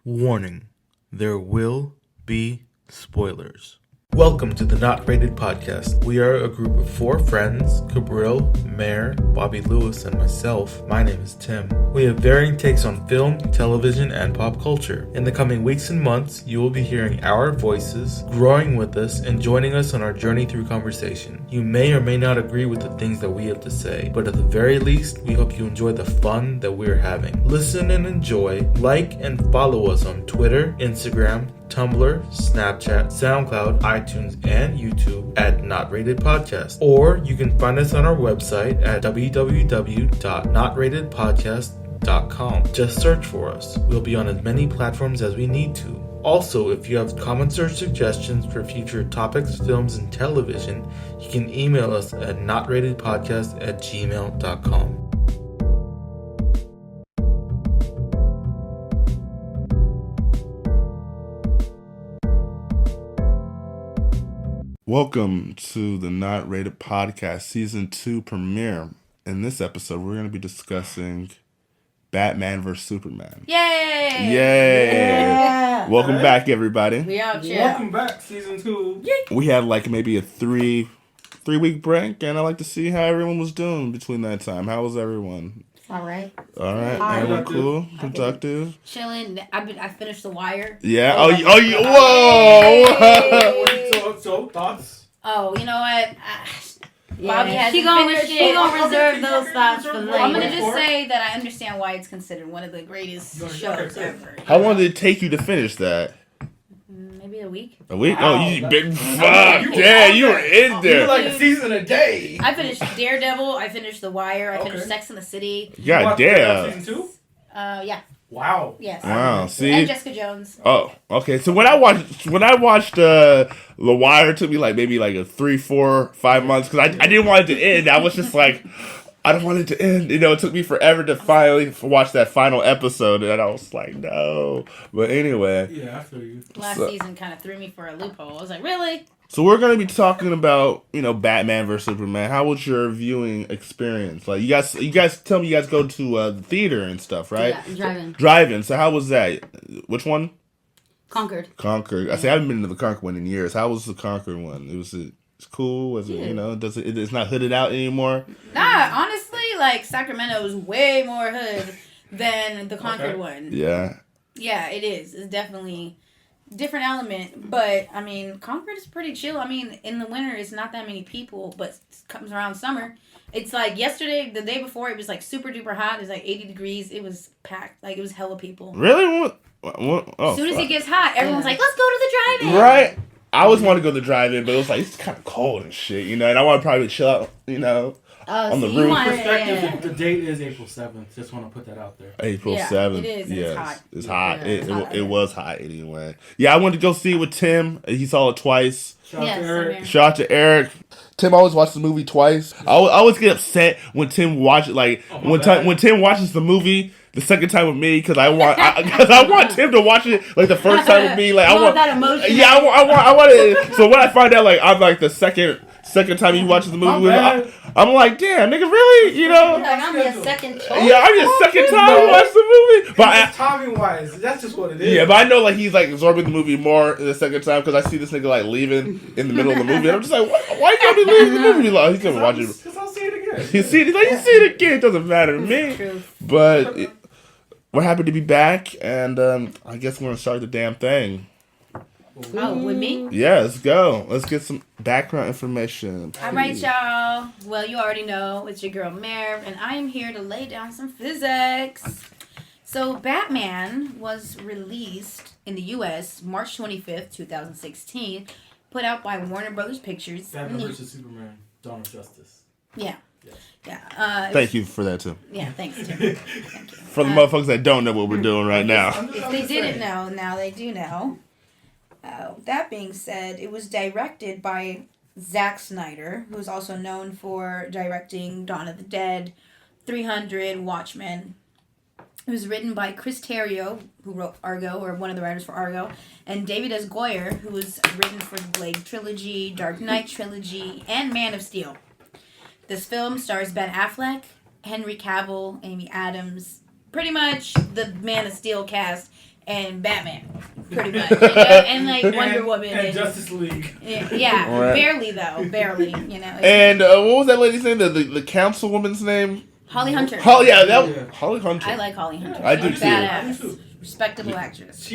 Warning, there will be spoilers. Welcome to the Not Rated Podcast. We are a group of 4 friends, Cabril, Mair, Bobbi Lewis, and myself. My name is Tim. We have varying takes on film, television, and pop culture. In the coming weeks and months, you will be hearing our voices, growing with us, and joining us on our journey through conversation. You may or may not agree with the things that we have to say, but at the very least, we hope you enjoy the fun that we're having. Listen and enjoy, like and follow us on Twitter, Instagram, Tumblr, Snapchat, SoundCloud, iTunes, and YouTube at Not Rated Podcast. Or you can find us on our website at www.notratedpodcast.com. Just search for us. We'll be on as many platforms as we need to. Also, if you have comments or suggestions for future topics, films, and television, you can email us at notratedpodcast@gmail.com. Welcome to the Not Rated Podcast Season 2 premiere. In this episode, we're going to be discussing Batman vs. Superman. Yay! Yay! Welcome back, everybody. We out here. Welcome back, Season 2. We had like maybe a three-week break, and I'd like to see how everyone was doing between that time. How was everyone? All right. All right. Everyone cool? Productive? Chilling. I finished The Wire. Yeah. Whoa! So, thoughts? Oh, you know what? Yeah. Bobby has She gonna reserve those thoughts for later. I'm gonna just say that I understand why it's considered one of the greatest shows ever. How long did it take you to finish that? Maybe a week. A week? Wow. Oh, you big fuck. Yeah, you were in You're there. like a season a day. I finished Daredevil. I finished The Wire. I finished Okay. Sex and the City. God damn. Season 2? Yeah. Wow. Yes. Wow. See? And Jessica Jones. Oh, okay. So when I watched The Wire, it took me like maybe like a 3, 4, 5 months because I didn't want it to end. I was just like, I don't want it to end. You know, it took me forever to finally watch that final episode, and I was like, no. But anyway. Yeah, I feel you. Last season kind of threw me for a loophole. I was like, really? So we're gonna be talking about, Batman vs Superman. How was your viewing experience? Like you guys tell me you guys go to the theater and stuff, right? Yeah, Drive-in. So how was that? Which one? Concord. I say I haven't been to the Concord one in years. How was the Concord one? It's cool. Was it? It's not hooded out anymore. Nah, honestly, like Sacramento is way more hood than the Concord one. Yeah. Yeah, it is. It's definitely different element, but I mean, Concord is pretty chill. I mean, in the winter, it's not that many people, but it comes around summer. It's like yesterday, the day before, it was like super duper hot. It was like 80 degrees. It was packed. Like, it was hella people. Really? What? Oh, as soon as it gets hot, everyone's like, let's go to the drive-in. Right. I always want to go to the drive-in, but it was like, it's kind of cold and shit, and I want to probably chill out, on the roof. Perspective, the date is April 7th. Just want to put that out there. April 7th. It is. Yes. It's hot. It's hot. Yeah, It was hot anyway. Yeah, I went to go see it with Tim. He saw it twice. Shout out to Eric. Shout out to Eric. Tim always watches the movie twice. I always get upset when Tim watches when Tim watches the movie the second time with me because I want Tim to watch it like the first time with me. Like I want that emotion. Yeah, I want it. So when I find out like I'm like the second time he watches the movie with me, I'm like, damn, nigga, really? Like, I'm your second choice. Yeah, I'm your second time to watch the movie. But timing wise, that's just what it is. yeah, but I know like he's like absorbing the movie more the second time because I see this nigga like leaving in the middle of the movie, and I'm just like, why you gotta be leaving the movie? Like, he's gonna watch it. Because I'll see it again. You see it again. It doesn't matter to me. But we're happy to be back, and I guess we're gonna start the damn thing. Oh, with me? Yeah, let's go. Let's get some background information. All right, y'all. Well, you already know it's your girl Mair, and I am here to lay down some physics. So, Batman was released in the U.S. March 25th, 2016, put out by Warner Brothers Pictures. Batman vs. Superman, Dawn of Justice. Yeah. Yes. Yeah. Thank you for that, too. Yeah, thanks, Tim. Thank you. For the motherfuckers that don't know what we're doing right now. If they didn't know, now they do know. That being said, it was directed by Zack Snyder, who's also known for directing Dawn of the Dead, 300, Watchmen. It was written by Chris Terrio, who wrote Argo, or one of the writers for Argo, and David S. Goyer, who was written for the Blade Trilogy, Dark Knight Trilogy, and Man of Steel. This film stars Ben Affleck, Henry Cavill, Amy Adams, pretty much the Man of Steel cast and Batman, pretty much, and like Wonder Woman and Justice League. Yeah, Right. barely though, barely. And what was that lady's name? The councilwoman's name? Holly Hunter. Holly Hunter. I like Holly Hunter. I do She's too. Badass, respectable actress.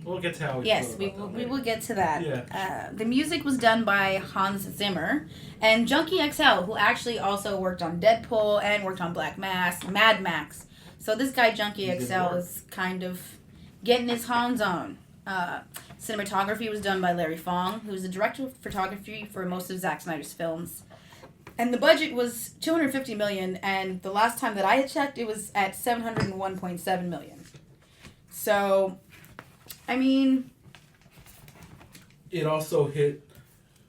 We'll get to how we Yes, feel about we will get to that. Yeah. The music was done by Hans Zimmer and Junkie XL, who actually also worked on Deadpool and worked on Mad Max. So this guy Junkie XL is kind of getting his hands on. Cinematography was done by Larry Fong, who's the director of photography for most of Zack Snyder's films. And the budget was $250 million, and the last time that I had checked, it was at $701.7 million. So, I mean, it also hit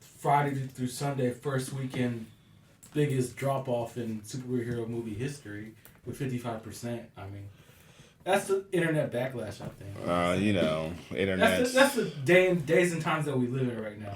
Friday through Sunday, first weekend, biggest drop off in superhero movie history with 55%. I mean, that's the internet backlash, I think. Internet. That's the days and times that we live in right now.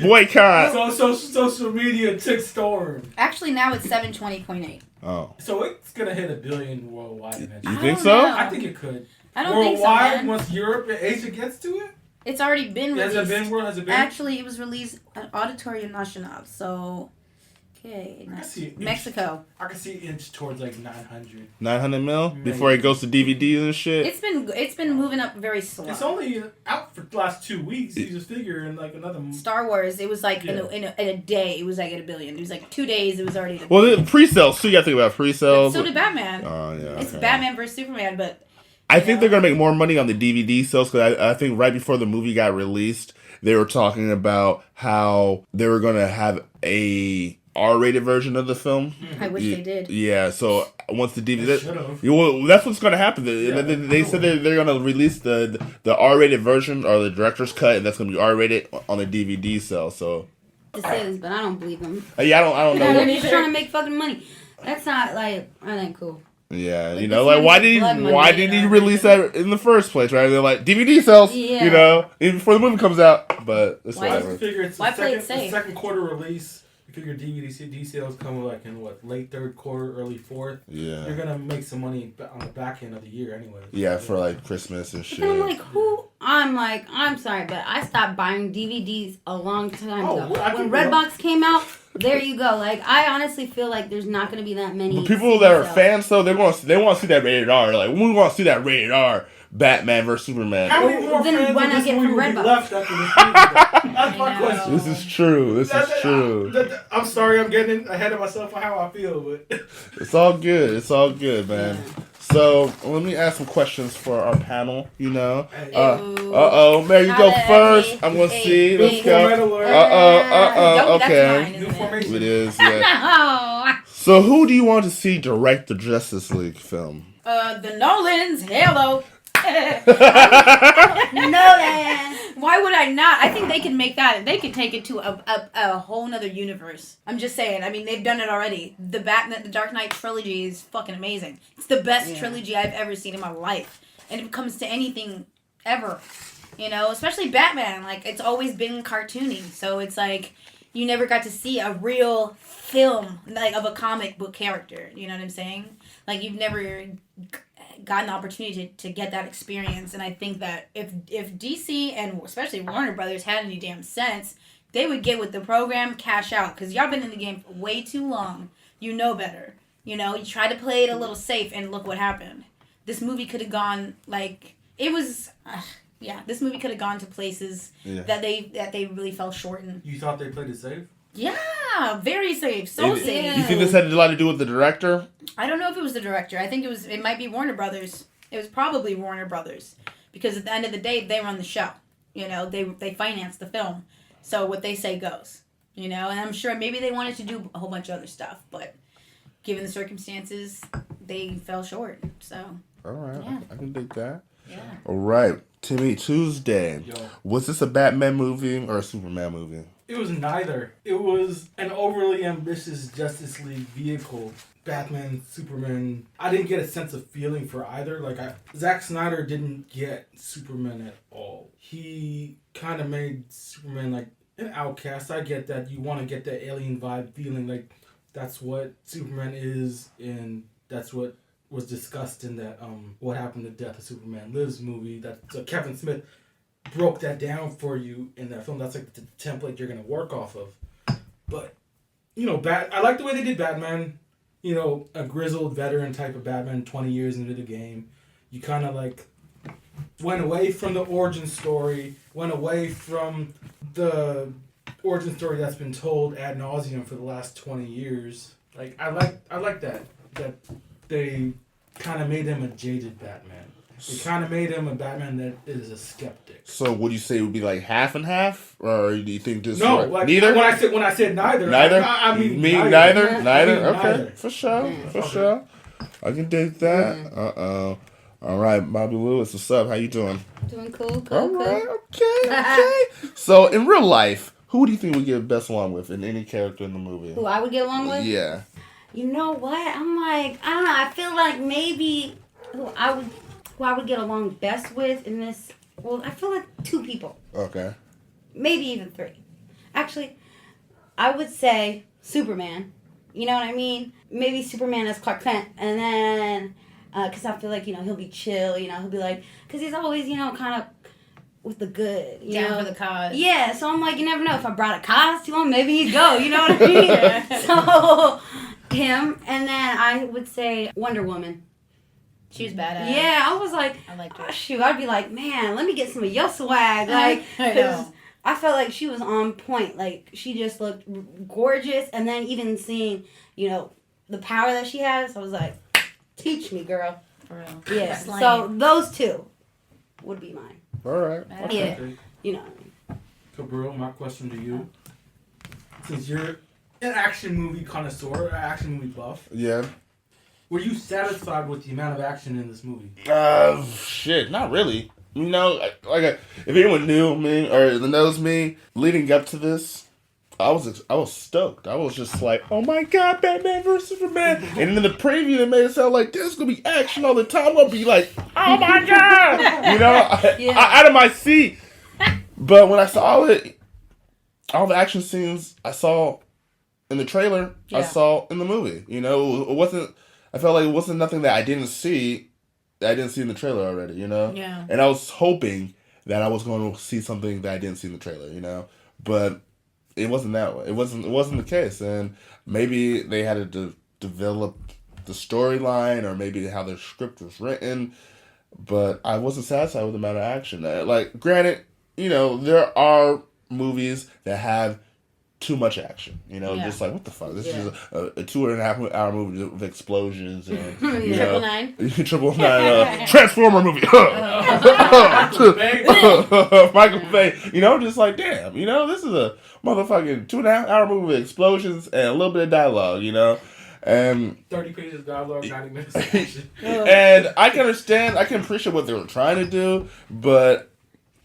Boycott. So social media took storm. actually now it's 720.8. Oh. So it's gonna hit $1 billion worldwide You eventually. think don't so? know. I think it could. I don't think so, Worldwide, man. once Europe and Asia gets to it, It's already been released. has it been? Actually, it was released at Auditorio Nacional. So, okay, I see it. Mexico. I can see it inch towards like 900. 900 mil before it goes to DVDs and shit. It's been moving up very slow. It's only out for the last 2 weeks. You just figure in like another. Star Wars. It was like in a day. It was like at $1 billion. It was like 2 days. It was already. Well, the pre-sales too. You got to think about pre-sales. So did Batman. Oh yeah. It's okay. Batman versus Superman, but I think they're gonna make more money on the DVD sales because I think right before the movie got released, they were talking about how they were gonna have a R-rated version of the film. I wish they did. Yeah, so once the They DVD, should've. well, that's what's gonna happen. They said they're gonna release the R-rated version or the director's cut, and that's gonna be R-rated on the DVD sale. So To say this, but I don't believe them. yeah, I don't They're know. just trying to make fucking money. That's not like that ain't cool. Yeah, Like, you this know, like man's why blood did money, he release that in the first place? Right? They're like DVD sales, Yeah. you know, even before the movie comes out. But it's Why I whatever. figure it's Why the play it second, the safe? second quarter release. You figure DVD CD sales come like in late third quarter, early fourth. You're Yeah, gonna make some money on the back end of the year anyway. yeah, for like Christmas and shit. And I'm like, I'm sorry, but I stopped buying DVDs a long time Oh, ago. well, I When think- Redbox came out, there you go. Like, I honestly feel like there's not going to be that many. But people that are sales. fans, though, they want to see that rated R. Like we want to see that rated R Batman versus Superman. How many more Then fans why of not this get movie from will be Redbox? left after this movie? That's my I know. question. This is true. This is true. I'm sorry, I'm getting ahead of myself on how I feel, but It's all good. It's all good, man. So let me ask some questions for our panel. You know. Mair, you go first. I'm gonna see. Let's go. Format alert. That's Okay. mine, New isn't it? formation. It is. Yeah. No. So who do you want to see direct the Justice League film? The Nolans. Hello. Nolan. Why would I not? I think they can make that. They could take it to a whole nother universe. I'm just saying. I mean, they've done it already. The Dark Knight trilogy is fucking amazing. It's the best trilogy I've ever seen in my life. And if it comes to anything ever, you know, especially Batman, like, it's always been cartoony. So it's like you never got to see a real film, like, of a comic book character. You know what I'm saying? Like, you've never gotten the opportunity to get that experience. And I think that if DC and especially Warner Brothers had any damn sense, they would get with the program, cash out. Because y'all been in the game for way too long. You know better. You know, you try to play it a little safe, and look what happened. This movie could have gone, like, it was, this movie could have gone to places that they really fell short in. You thought they played it safe? Yeah, very safe. So safe. You think this had a lot to do with the director? I don't know if it was the director. I think it might be Warner Brothers. It was probably Warner Brothers. Because at the end of the day, they run the show. You know, they finance the film. So what they say goes. You know, and I'm sure maybe they wanted to do a whole bunch of other stuff. But given the circumstances, they fell short. So, All right, yeah. I can dig that. Yeah. All right, Timmy Tuesday. Yo. Was this a Batman movie or a Superman movie? It was neither. It was an overly ambitious Justice League vehicle. Batman, Superman. I didn't get a sense of feeling for either. Like, Zack Snyder didn't get Superman at all. He kind of made Superman like an outcast. I get that. You want to get that alien vibe feeling, like that's what Superman is, and that's what was discussed in that What Happened to Death of Superman Lives movie. That Kevin Smith broke that down for you in that film. That's like the template you're gonna work off of. But I like the way they did Batman. A grizzled veteran type of Batman, 20 years into the game. You kind of like went away from the origin story, went away from the origin story that's been told ad nauseum for the last 20 years. Like I like that they kind of made him a jaded Batman. They kind of made him a Batman that is a skeptic. So would you say it would be like half and half, or do you think just no? Like, neither? When I said neither, I mean neither. Okay, neither. for sure. I can dig that. All right, Bobbi Lewis, what's up? How you doing? Doing cool. All right, okay. So in real life, who do you think would get best along with in any character in the movie? Who I would get along with? Yeah. You know what? I'm like, I don't know. I feel like maybe who I would get along best with in this. Well, I feel like 2 people. Okay. Maybe even 3. Actually, I would say Superman. You know what I mean? Maybe Superman as Clark Kent, and then because I feel like he'll be chill. He'll be like, because he's always kind of with the good. Down for the cause. Yeah. So I'm like, you never know. If I brought a costume, maybe he'd go. You know what I mean? So him, and then I would say Wonder Woman. She was badass. Yeah, I was like, I liked her. Oh, shoot, I'd be like, man, let me get some of your swag. Like, I know. I felt like she was on point. Like, she just looked gorgeous. And then even seeing, the power that she has, I was like, teach me, girl. For real. Yeah. Slang. So those 2 would be mine. All right. Yeah. Okay. You know what I mean? Cabril, my question to you. Since you're an action movie connoisseur, an action movie buff, Yeah. were you satisfied with the amount of action in this movie? Shit, not really. If anyone knew me or knows me, leading up to this, I was stoked. I was just like, oh my god, Batman vs Superman. And in the preview, they made it sound like there's gonna be action all the time. I'll be like, oh my god, out of my seat. But when I saw it, all the action scenes I saw in the trailer, I saw in the movie. It wasn't. I felt like it wasn't nothing that I didn't see in the trailer already, Yeah. And I was hoping that I was going to see something that I didn't see in the trailer, But it wasn't that way. It wasn't the case. And maybe they had to develop the storyline or maybe how their script was written. But I wasn't satisfied with the amount of action. Granted, there are movies that have too much action, just like, what the fuck? This is a 2.5 hour movie with explosions and Triple Nine, Transformer movie. Michael Bay, just like, damn, this is a motherfucking 2.5 hour movie with explosions and a little bit of dialogue, and 30 pages of dialogue, 90 minutes of action. And I can understand, I can appreciate what they were trying to do, but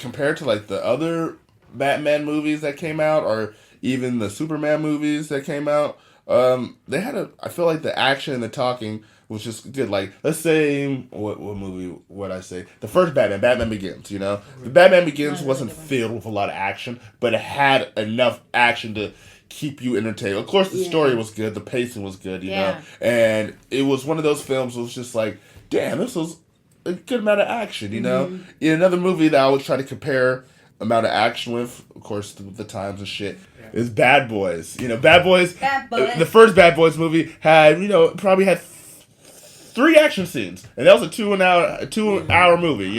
compared to like the other Batman movies that came out, or even the Superman movies that came out, they had I feel like the action and the talking was just good. Like, let's say, what movie would I say? The first Batman Begins, The Batman Begins wasn't filled with a lot of action, but it had enough action to keep you entertained. Of course, the story was good, the pacing was good, know? And it was one of those films that was just like, damn, this was a good amount of action, In another movie that I would try to compare amount of action with, of course, the times and shit, is Bad Boys. Bad Boys. The first Bad Boys movie had, probably had 3 action scenes, and that was a 2 hour movie.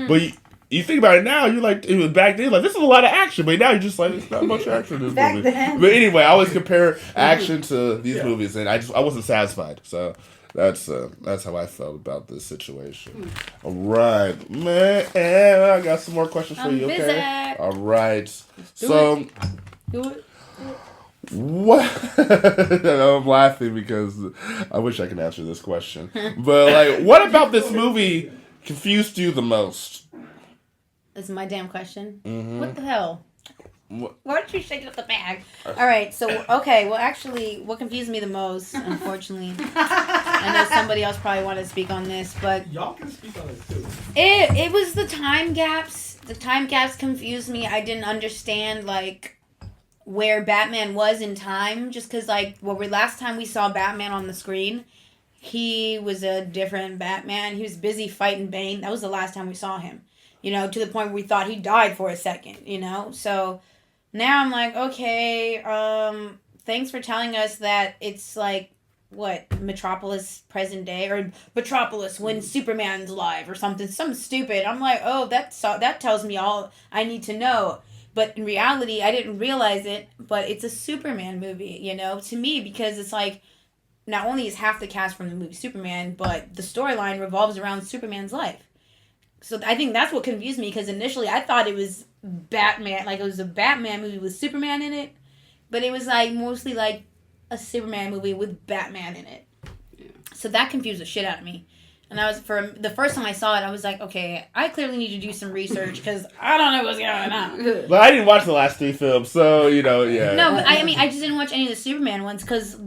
But you think about it now, you're like, it was back then, like, this is a lot of action, but now you're just like, there's not much action in this movie. Then. But anyway, I always compare action to these movies, and I wasn't satisfied. So that's how I felt about this situation. All right, man. I got some more questions for you. Okay. Visit. All right. So. Do it. What? I'm laughing because I wish I could answer this question. But like, what about this movie confused you the most? This is my damn question. Mm-hmm. What the hell? Why don't you shake up the bag? All right, so, okay, well, actually, what confused me the most, unfortunately, I know somebody else probably wanted to speak on this, but Y'all can speak on it, too. it was the time gaps. The time gaps confused me. I didn't understand, like, where Batman was in time, just because, like, last time we saw Batman on the screen, he was a different Batman. He was busy fighting Bane. That was the last time we saw him. You know, to the point where we thought he died for a second, you know? So now I'm like, okay, thanks for telling us that it's like, what, Metropolis present day? Or Metropolis when Superman's live or something stupid. I'm like, oh, that tells me all I need to know. But in reality, I didn't realize it, but it's a Superman movie, you know, to me, because it's like, not only is half the cast from the movie Superman, but the storyline revolves around Superman's life. So I think that's what confused me, because initially I thought it was Batman, like it was a Batman movie with Superman in it, but it was like mostly like a Superman movie with Batman in it. Yeah. So that confused the shit out of me. And I was, for the first time I saw it, I was like, okay, I clearly need to do some research because I don't know what's going on. But I didn't watch the last 3 films, so, you know, yeah. No, but I mean, I just didn't watch any of the Superman ones because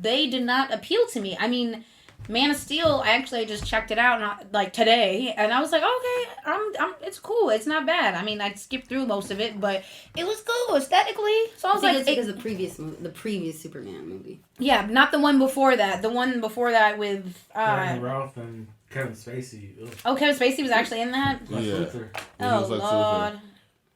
they did not appeal to me. I mean, Man of Steel, I just checked it out like today, and I was like, okay, it's cool. It's not bad. I mean, I skipped through most of it, but it was cool aesthetically. So I was like, it's because the previous Superman movie. Yeah, not the one before that. The one before that with Ralph and Kevin Spacey. Ugh. Oh, Kevin Spacey was actually in that. Yeah. Oh Lord.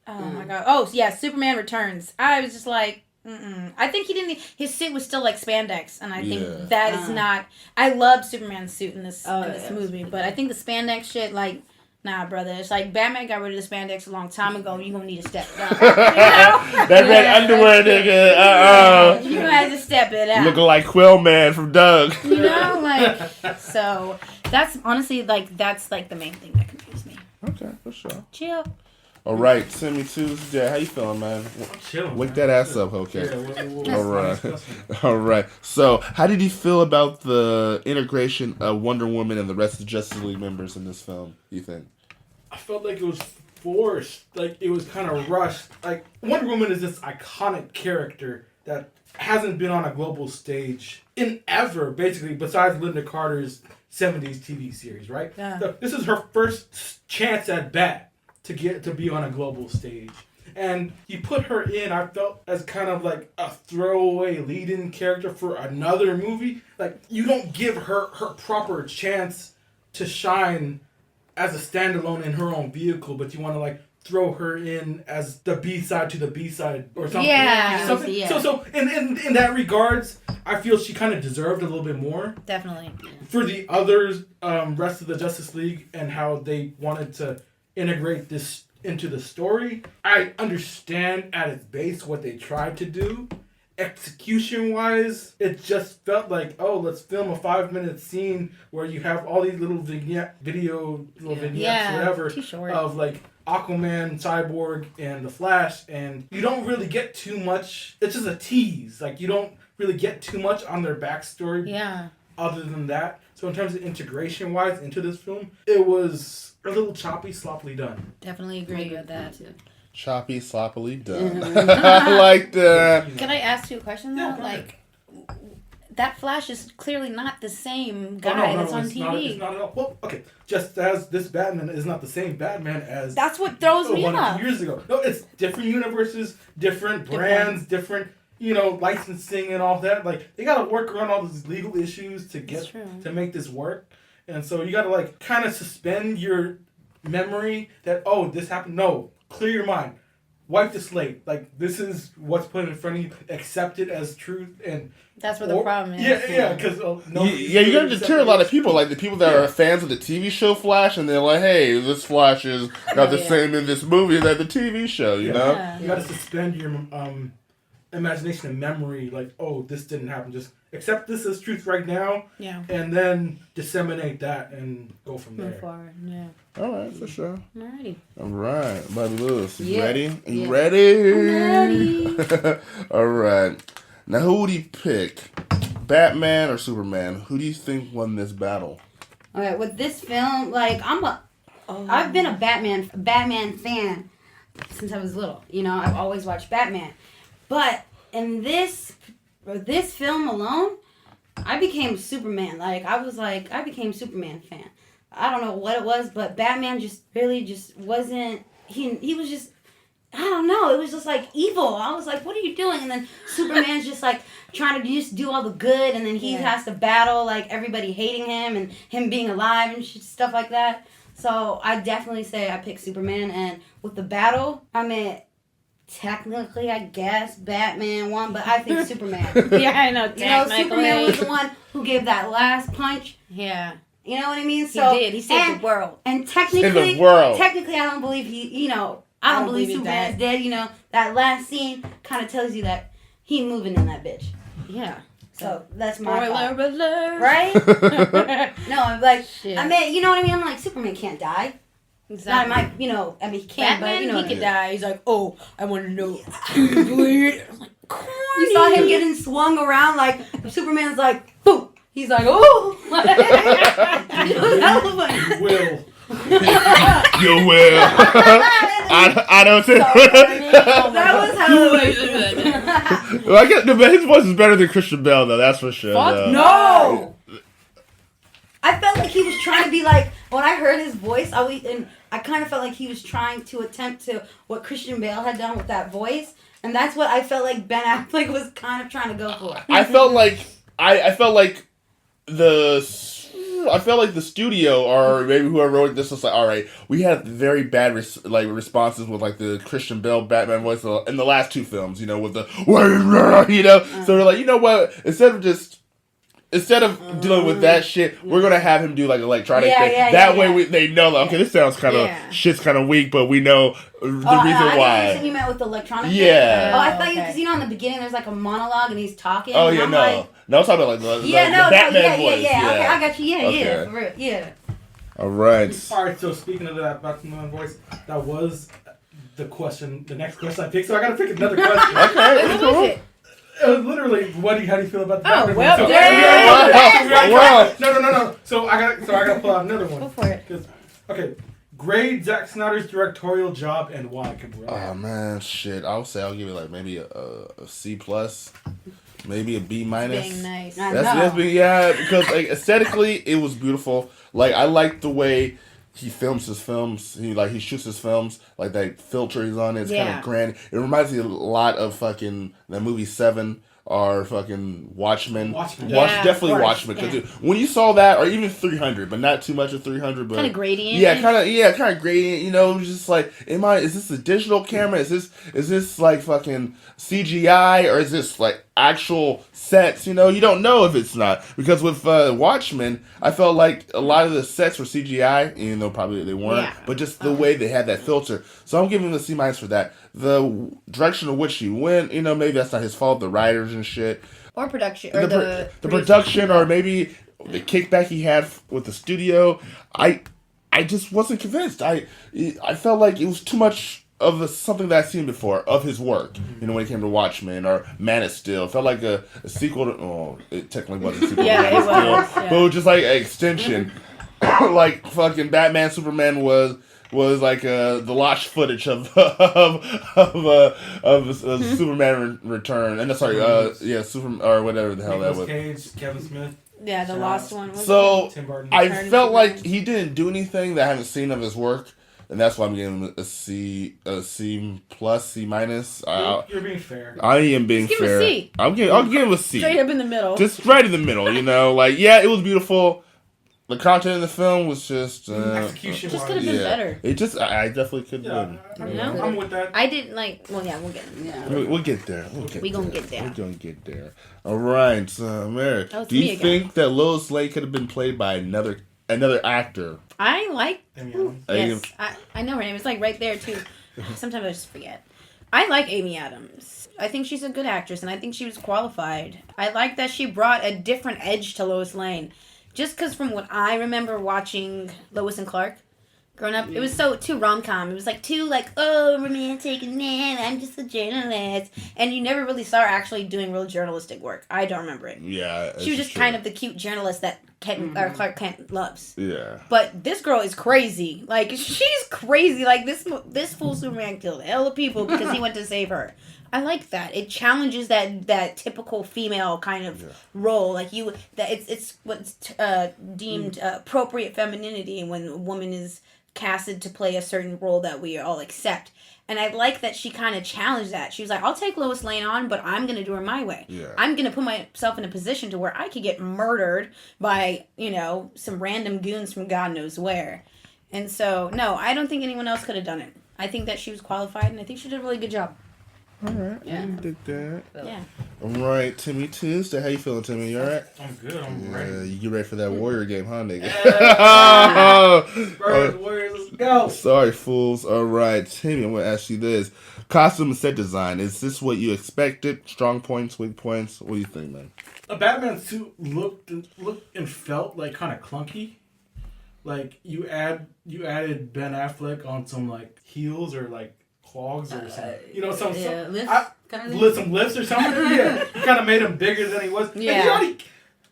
Oh my God. Oh yeah, Superman Returns. I was just like. I think he didn't. His suit was still like spandex, and I think that is not. I love Superman's suit in this movie, but I think the spandex shit, like, nah, brother. It's like Batman got rid of the spandex a long time ago. You gonna need to step it up. You know? That red underwear, nigga. You gonna have to step it up. Looking like Quill Man from Doug. You know, like, so that's honestly that's the main thing that confused me. Okay, for sure. Chill. All right, Timmy Tuesday. How you feeling, man? I'm chilling. Wake that ass up, okay? Yeah, all right. All right. So, how did you feel about the integration of Wonder Woman and the rest of the Justice League members in this film, you think? I felt like it was forced. Like, it was kind of rushed. Like, Wonder Woman is this iconic character that hasn't been on a global stage in ever, basically, besides Linda Carter's 70s TV series, right? Yeah. So this is her first chance at bat to get to be on a global stage. And he put her in, I felt, as kind of like a throwaway lead-in character for another movie. Like, you don't give her proper chance to shine as a standalone in her own vehicle, but you want to, like, throw her in as the B-side to the B-side or something. Yeah. So in that regards, I feel she kind of deserved a little bit more. Definitely. For the others, rest of the Justice League and how they wanted to integrate this into the story. I understand at its base what they tried to do. Execution-wise, it just felt like, oh, let's film a 5-minute scene where you have all these little vignettes, whatever, of like Aquaman, Cyborg, and the Flash, and you don't really get too much. It's just a tease. Like, you don't really get too much on their backstory. Yeah. Other than that, so in terms of integration-wise into this film, it was a little choppy, sloppily done. Definitely agree with that. Choppy, sloppily done. I like that. Can I ask you a question though? Yeah, like, that Flash is clearly not the same guy that's on TV. It's not at all. Well, okay, just as this Batman is not the same Batman as that's what throws me off. Years ago. No, it's different universes, different brands, different licensing and all that. Like, they gotta work around all these legal issues to get to make this work. And so you gotta, like, kind of suspend your memory that, oh, this happened. No, clear your mind. Wipe the slate. Like, this is what's put in front of you. Accept it as truth. And that's where the problem is. Yeah, because you're gonna deter a lot of people, like the people that are fans of the TV show Flash, and they're like, "Hey, this Flash is not the same in this movie that the TV show." You know, you gotta suspend your imagination and memory. Like, oh, this didn't happen. Just accept this as truth right now. Yeah. And then disseminate that and go from there. Move forward. Yeah. All right, for sure. Alrighty. All right, Bobbi Lewis, you ready? Are you ready? I'm ready. All right. Now, who would you pick? Batman or Superman? Who do you think won this battle? All right, with this film, like, I've been a Batman fan since I was little. You know, I've always watched Batman. But in this film alone, I became Superman. Like, I became Superman fan. I don't know what it was, but Batman just really just wasn't, he was just I don't know. It was just like evil. I was like, what are you doing? And then Superman's just like trying to just do all the good, and then he has to battle like everybody hating him and him being alive and stuff like that. So I definitely say I pick Superman. And with the battle, I mean, technically I guess Batman won, but I think Superman. Yeah, I know. You know, Superman was the one who gave that last punch. Yeah. You know what I mean? So He did. He saved the world. And technically, technically, I don't believe I don't believe Superman's dead. You know, that last scene kind of tells you that he moving in that bitch. Yeah. So that's my Spoiler alert. Right? No, I'm like, Shit. I mean, you know what I mean? I'm like, Superman can't die. Exactly. Not he can, Batman, but you know, he could die. He's like, oh, I want to know. You saw him getting swung around like Superman's like, boom. He's like, oh. That was funny. Will. You will. I don't think. That was how Well, I get his voice is better than Christian Bale though. That's for sure. Fuck no. I felt like he was trying to be like, when I heard his voice, I kind of felt like he was trying to attempt to what Christian Bale had done with that voice, and that's what I felt like Ben Affleck was kind of trying to go for. I felt like the studio or maybe whoever wrote this was like, all right, we had very bad responses with like the Christian Bale Batman voice in the last two films, you know, with the so they're like, you know what, instead of dealing with that shit, we're gonna have him do like electronic thing. That way they know like, okay, this sounds kind of shit's kind of weak, but we know the reason why. You meant with the electronic thing? I thought you, because you know in the beginning there's like a monologue and he's talking. Oh yeah, no, I'm talking about like the Batman voice. Okay, I got you. Yeah, for real. Yeah. All right. All right. So speaking of that Batman voice, that was the next question I picked. So I got to pick another question. Okay. What was it? It was literally, how do you feel about the Batman? No. So I gotta pull out another one. Go for it. Okay, grade Zack Snyder's directorial job and why, Cabril? Oh man, shit. I'll give it like maybe a C plus, maybe a B minus. Being nice. That's because like aesthetically it was beautiful. Like I like the way he films his films. He shoots his films. Like that filter he's on. It's kind of grand. It reminds me a lot of fucking the movie Seven or fucking Watchmen. Definitely Watchmen. Because when you saw that, or even 300, but not too much of 300, but kind of gradient. Yeah, kind of gradient. You know, it was just like, is this a digital camera? Is this like fucking CGI, or is this like actual sets? You know, you don't know if it's not, because with Watchmen, I felt like a lot of the sets were CGI, even though probably they weren't. But just the way they had that filter. So I'm giving him a C minus for that. The direction of which he went, you know, maybe that's not his fault. The writers and shit, or production, or the production, or maybe the kickback he had with the studio. I just wasn't convinced. I felt like it was too much of something that I've seen before of his work. You know, when it came to Watchmen or Man of Steel, it felt like a sequel to. Oh, it technically wasn't a sequel to Man of Steel, but it was just like an extension. Like fucking Batman Superman was like the lost footage of Superman Return, and Superman or whatever the hell Nicolas that was. Cage, Kevin Smith. Yeah, the lost one. So Tim Burton. I felt like he didn't do anything that I haven't seen of his work, and that's why I'm giving him a C plus, C minus. You're being fair. I am being Just fair. Give him a C. I'll give him a C. Straight up in the middle. Just right in the middle, you know. Like, yeah, it was beautiful. The content in the film was just execution. Just could have been better. It just I definitely could have been. I'm with that. I didn't like. Well, yeah, we'll get. Yeah. We'll get there. We gonna get there. We're gonna get there. All right, Mair. Oh, Do you think that Lois Lane could have been played by another actor? I like. Yes, I know her name. It's like right there too. Sometimes I just forget. I like Amy Adams. I think she's a good actress, and I think she was qualified. I like that she brought a different edge to Lois Lane. Just because from what I remember watching Lois and Clark growing up, it was too rom-com. It was like too romantic, and then I'm just a journalist. And you never really saw her actually doing real journalistic work. I don't remember it. Yeah. She was just kind of the cute journalist that Clark Kent loves. Yeah. But this girl is crazy. Like, she's crazy. Like, this fool Superman killed a hell of people because he went to save her. I like that. It challenges that typical female kind of role. Like it's what's deemed appropriate femininity when a woman is casted to play a certain role that we all accept. And I like that she kind of challenged that. She was like, I'll take Lois Lane on, but I'm going to do her my way. Yeah. I'm going to put myself in a position to where I could get murdered by, some random goons from God knows where. And so, no, I don't think anyone else could have done it. I think that she was qualified, and I think she did a really good job. All right. Yeah. I dig that. Yeah. All right, Timmy Tuesday. How you feeling, Timmy? You all right? I'm good. I'm ready. You get ready for that Warrior game, huh, nigga? Warriors, let's go. Sorry, fools. All right, Timmy, I'm going to ask you this. Costume and set design. Is this what you expected? Strong points, weak points? What do you think, man? A Batman suit looked and felt like kind of clunky. Like you added Ben Affleck on some like heels or like clogs or something. Some lifts or something. Yeah, you kind of made him bigger than he was. Yeah.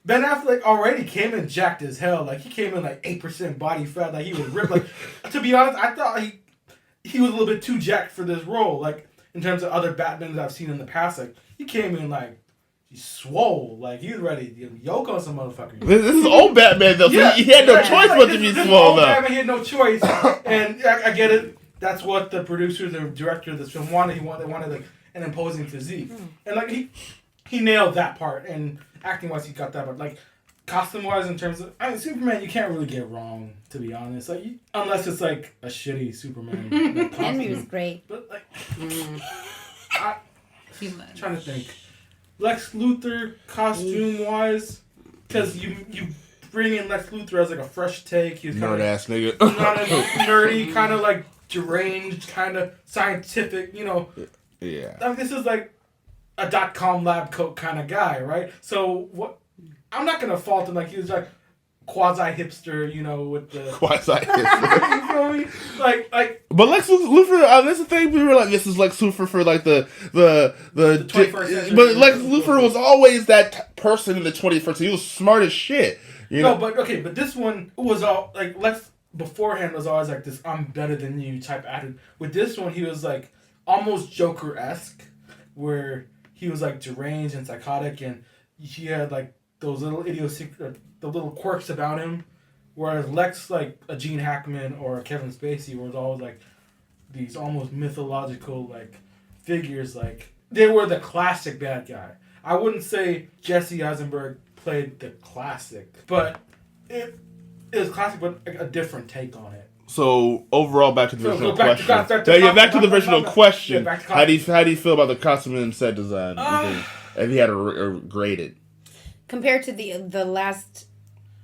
Ben Affleck already came in jacked as hell. Like he came in like 8% body fat. Like he was ripped. Like to be honest, I thought he was a little bit too jacked for this role. Like in terms of other Batmans I've seen in the past, like he came in like he's swole. Like he was ready to yoke on some motherfucker. This is old Batman though, so he had no choice but to be small though. Batman, he had no choice, and I get it. That's what the producer, the director of this film wanted. They wanted like an imposing physique, and like he nailed that part. And acting wise, he got that. But like costume wise, in terms of Superman, you can't really get wrong, to be honest. Like unless it's like a shitty Superman. Like, Henry was great. But like, I'm trying to think. Lex Luthor costume wise, because you bring in Lex Luthor as like a fresh take. He's nerd ass nigga. Not as nerdy, kind of like deranged, kind of scientific. Yeah. I mean, this is like a .com lab coat kind of guy, right? So what? I'm not gonna fault him. Like he was like quasi hipster, with the quasi hipster. You feel me? Like. But Lex Luthor, that's the thing. We were like, this is Lex Luthor for like the 21st century. But Lex Luthor was always that person in the 21st century. He was smart as shit. But this one was all like Lex beforehand was always like this I'm better than you type attitude. With this one, he was like almost Joker-esque, where he was like deranged and psychotic, and he had like those little the little quirks about him. Whereas Lex, like a Gene Hackman or a Kevin Spacey, was always like these almost mythological like figures. Like they were the classic bad guy. I wouldn't say Jesse Eisenberg played the classic, but it was classic, but a different take on it. So overall, back to the original question. Back to the original question. Yeah, how do you feel about the costume and set design? If you had to grade it, compared to the last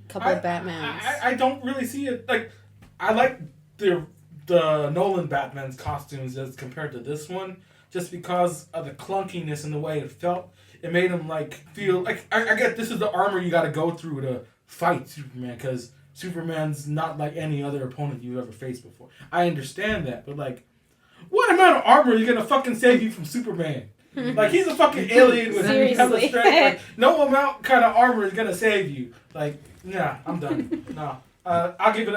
couple of Batmans, I don't really see it. Like I like the Nolan Batman's costumes as compared to this one, just because of the clunkiness and the way it felt. It made him like feel like I get this is the armor you got to go through to fight Superman, because Superman's not like any other opponent you've ever faced before. I understand that, but like, what amount of armor are you gonna fucking save you from Superman? Like he's a fucking alien with hella strength. Like, no amount kind of armor is gonna save you. Like, nah, I'm done. Nah, I'll give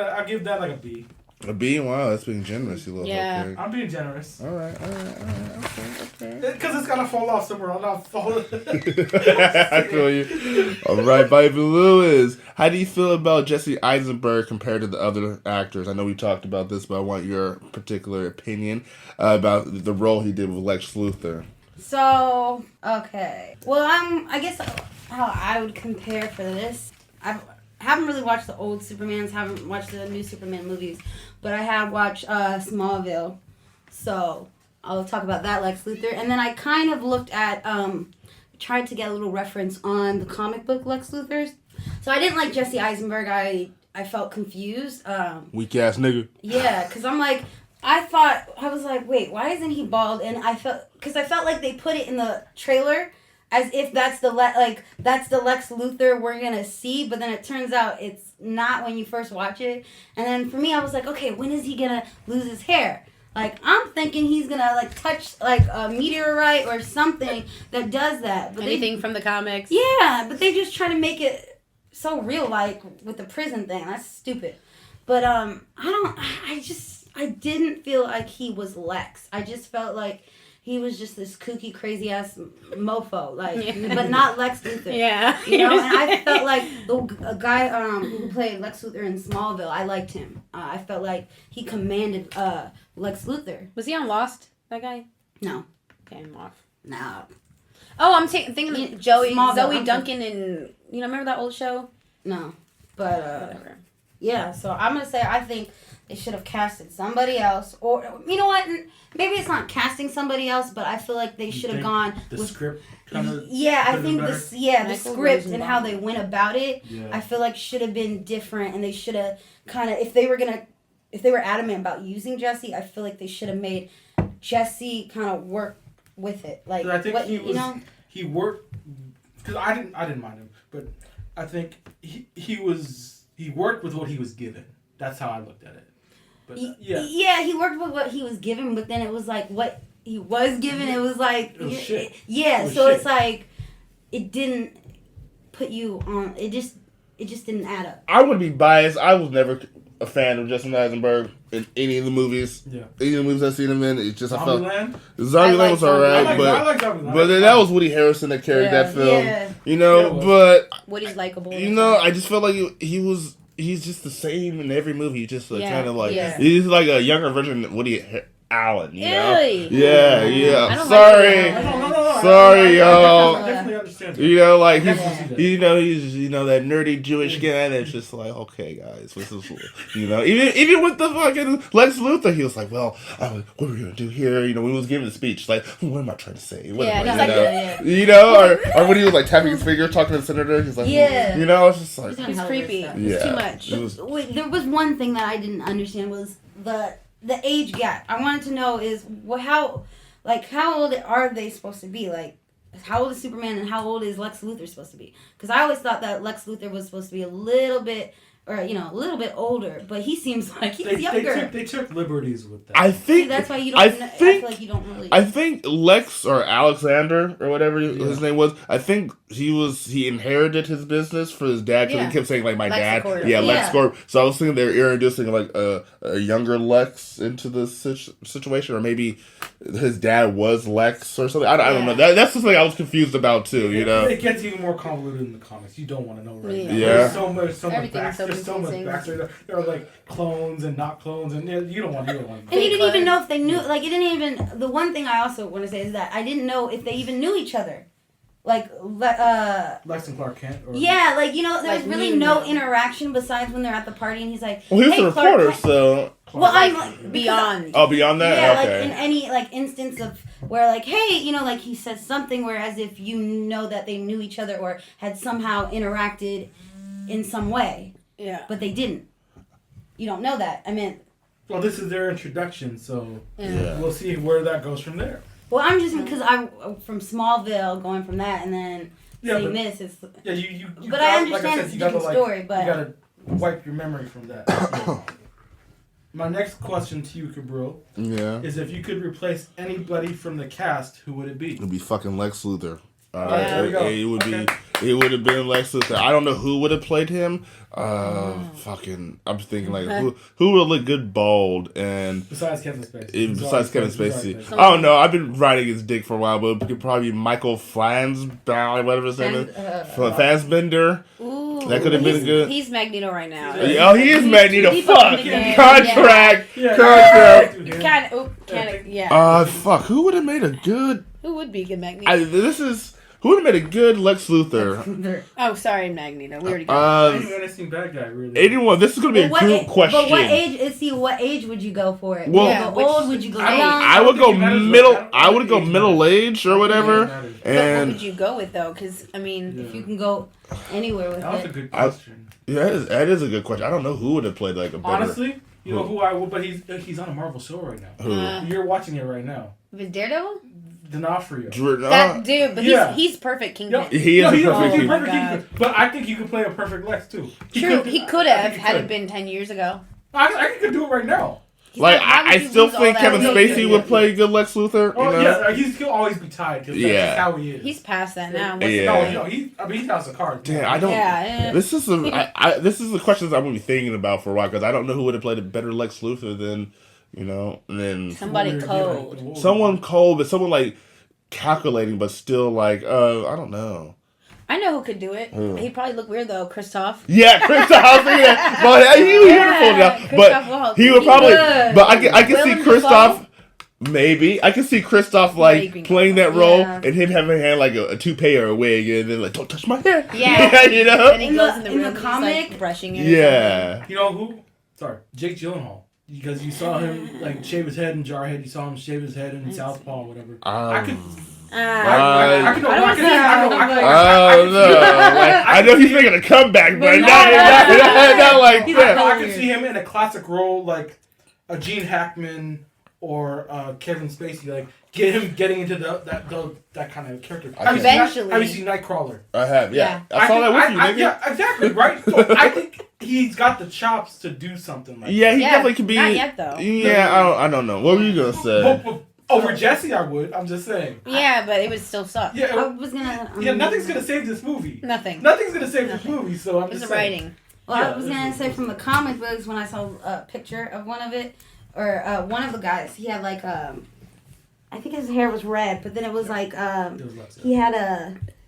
that like a B. A B? Wow, that's being generous, you little fucker. I'm being generous. All right, okay. Because it's gonna fall off somewhere. I'm not falling. I feel you. All right, Bobbi Lewis. How do you feel about Jesse Eisenberg compared to the other actors? I know we talked about this, but I want your particular opinion about the role he did with Lex Luthor. So, okay. Well, I guess how I would compare for this, I haven't really watched the old Supermans, haven't watched the new Superman movies, but I have watched Smallville. So, I'll talk about that Lex Luthor. And then I kind of looked at, tried to get a little reference on the comic book Lex Luthor's. So, I didn't like Jesse Eisenberg. I felt confused. Weak ass nigga. Yeah, because I'm like, I was like, wait, why isn't he bald? And I felt like they put it in the trailer as if that's the Lex Luthor we're gonna see, but then it turns out it's not when you first watch it. And then for me, I was like, okay, when is he gonna lose his hair? Like, I'm thinking he's gonna like touch like a meteorite or something that does that. But anything from the comics. Yeah, but they just try to make it so real, like with the prison thing. That's stupid. But I didn't feel like he was Lex. I just felt like he was just this kooky, crazy ass mofo, but not Lex Luthor. Yeah. And I felt like a guy who played Lex Luthor in Smallville, I liked him. I felt like he commanded Lex Luthor. Was he on Lost? That guy? No. Okay, I'm off. No. Oh, I'm thinking of Zoe Smallville, Duncan and remember that old show? No. But Whatever. yeah, so I'm gonna say I think they should have casted somebody else, or you know what? Maybe it's not casting somebody else, but I feel like they should have gone the with script. Kind of I think the Michael script and how Rosenbaum. they went about it. Yeah. I feel like should have been different, and they should have kind of if they were adamant about using Jesse, I feel like they should have made Jesse kind of work with it. Like I think what he was, you know. he worked because I didn't mind him, but I think he worked with what he was given. That's how I looked at it. But Yeah, he worked with what he was given, but then it was like what he was given. It was like It was shit. Yeah, It was so shit. it's like it didn't put you on. It just didn't add up. I would be biased. I was never a fan of Justin Eisenberg in any of the movies. Yeah. Any of the movies I've seen him in, it's just I felt Zombieland? Zombieland was alright, I like Zombieland. but then that was Woody Harrelson that carried that film. Yeah. You know, Yeah, it was. but Woody's likable. I just felt like he's just the same in every movie. He's just Yeah, kind of like yeah. he's like a younger version of Woody Allen. You know? Really? Yeah. I don't Sorry. like Woody Allen. No. Sorry, y'all. I definitely understand. You know, like he's Definitely. that nerdy Jewish guy that's just like, okay, guys, this is, even with the fucking Lex Luthor, he was like, well, what are we gonna do here? You know, when he was giving the speech, like, what am I trying to say? What Yeah, am I, he's like, yeah. You know, or when he was like tapping his finger, talking to the senator, he's like, Yeah. you know, it's just like, He's He's Hell creepy. of a It's yeah, too much. It was, Wait, there was one thing that I didn't understand was the age gap. I wanted to know is how old are they supposed to be? Like, how old is Superman and how old is Lex Luthor supposed to be? Because I always thought that Lex Luthor was supposed to be a little bit older, but he seems like he's younger. They took liberties with that. I think See, that's why you don't. I I feel like you don't really. I think Lex or Alexander or whatever his name was. I think he inherited his business for his dad because Yeah. he kept saying like my dad. LexCorp. Yeah, Yeah. LexCorp. So I was thinking they're introducing like a younger Lex into the situation, or maybe his dad was Lex or something. I don't know. That's just like I was confused about too. You know. It gets even more convoluted in the comics. You don't want to know right now. Yeah. There's so much Everything's so there's so much confusing. backstory. There are like clones and not clones, and you don't want to know. And you didn't even know if they knew. Like, you didn't even. The one thing I also want to say is that I didn't know if they even knew each other. Like, Lex and Clark Kent. Or, yeah, like, there was Like, really meeting no them. interaction besides when they're at the party and he's like, Well, he was hey, a Clark reporter, Kent. so Well, I'm Like, like beyond. oh, beyond that, Yeah, okay. like in any like instance of where like, hey, like he says something where as if you know that they knew each other or had somehow interacted in some way, Yeah. but they didn't. You don't know that. I mean, Well, this is their introduction, so Yeah. we'll see where that goes from there. well, I'm just because I'm from Smallville, going from that and then seeing this is. Yeah, you But got, I understand like I it's said, a different story, but you gotta wipe your memory from that. Yeah. My next question to you, Cabril, yeah. is if you could replace anybody from the cast, who would it be? It'd be fucking Lex Luthor. there we go. It would Okay. be. It would have been Lex Luthor. I don't know who would have played him. Fucking. I'm thinking like who would look good bald and Besides Kevin Spacey. besides Kevin Spacey. I don't know. I've been riding his dick for a while, but it could probably be Michael whatever his name is, Fassbender. Ooh. That could have been good. He's Magneto right now. Yeah, oh, he is Magneto. He Fuck. fucking did. Contract. Yeah. Contract. Kind of, yeah. Fuck. Who would have made a good? Who would be a good Magneto? Who would have made a good Lex Luthor? Oh, sorry, Magneto. We already got Anything bad guy, really. Anyone? This is gonna be a group question. But what age? What age would you go for it? Well- Would you go old? Would you go young? I would go think it matters middle. what- I would go age middle age or whatever. matters. But what And would you go with though? Because I mean, If you can go anywhere with That was a it. good question. yeah, that is a good question. I don't know who would have played like a better. Honestly, you know who I would, but he's on a Marvel show right now. Who? You're watching it right now. with Daredevil. D'Onofrio. That dude, but Yeah. he's perfect Kingpin. He is a he's perfect he's Kingpin. Oh my God. Kingpin. But I think you could play a perfect Lex too. True, he could have I think had he it could. been 10 years ago. I think he could do it right now. Like Why would I you still lose all think that Kevin weight? Spacey would play good Lex Luthor. Oh you know? yeah, he'll always be tied because that's Yeah. just how he is. He's past that now. Yeah. No, he's House of Cards. Damn, I don't. Yeah. This is the questions I'm gonna be thinking about for a while because I don't know who would have played a better Lex Luthor than you know, and then Somebody cold. someone cold, but someone like calculating, but still like, I don't know. I know who could do it. Who? He'd probably look weird though, Christoph. Yeah, Christoph. I was thinking that, but he was beautiful enough. Christoph But Waltz. he would probably. Good. But I can Willem see Christoph. Dafoe? Maybe I can see Christoph Maybe. like playing that role, Yeah. and him having hair like a toupee or a wig, and then like, don't touch my hair. Yeah. You know. And he In goes the- in the in room the and he's comic- like brushing it. Yeah. You know who? Sorry, Jake Gyllenhaal. Because you saw him like shave his head in Jarhead. You saw him shave his head in Southpaw, or whatever. I could. I could. I don't know. Like, I know he's making a comeback, but not like that. I could see him in a classic role like a Gene Hackman or Kevin Spacey, like getting into that kind of character. Eventually. Have you seen Nightcrawler? I have, yeah. Yeah. I saw that with you, nigga. Yeah, exactly, right? So I think he's got the chops to do something like Yeah, he Yeah, definitely could be. not yet, though. Yeah, I don't know. What were you gonna say? that. Over Jesse, I would. I'm just saying. Yeah, but it would still suck. Yeah, I was gonna. nothing's gonna save this movie. Nothing. Nothing's gonna save this movie. So I'm It's just the saying. writing. Well, Yeah, I was gonna say from the comic books when I saw a picture of one of it, or one of the guys, he had like I think his hair was red, but then it was like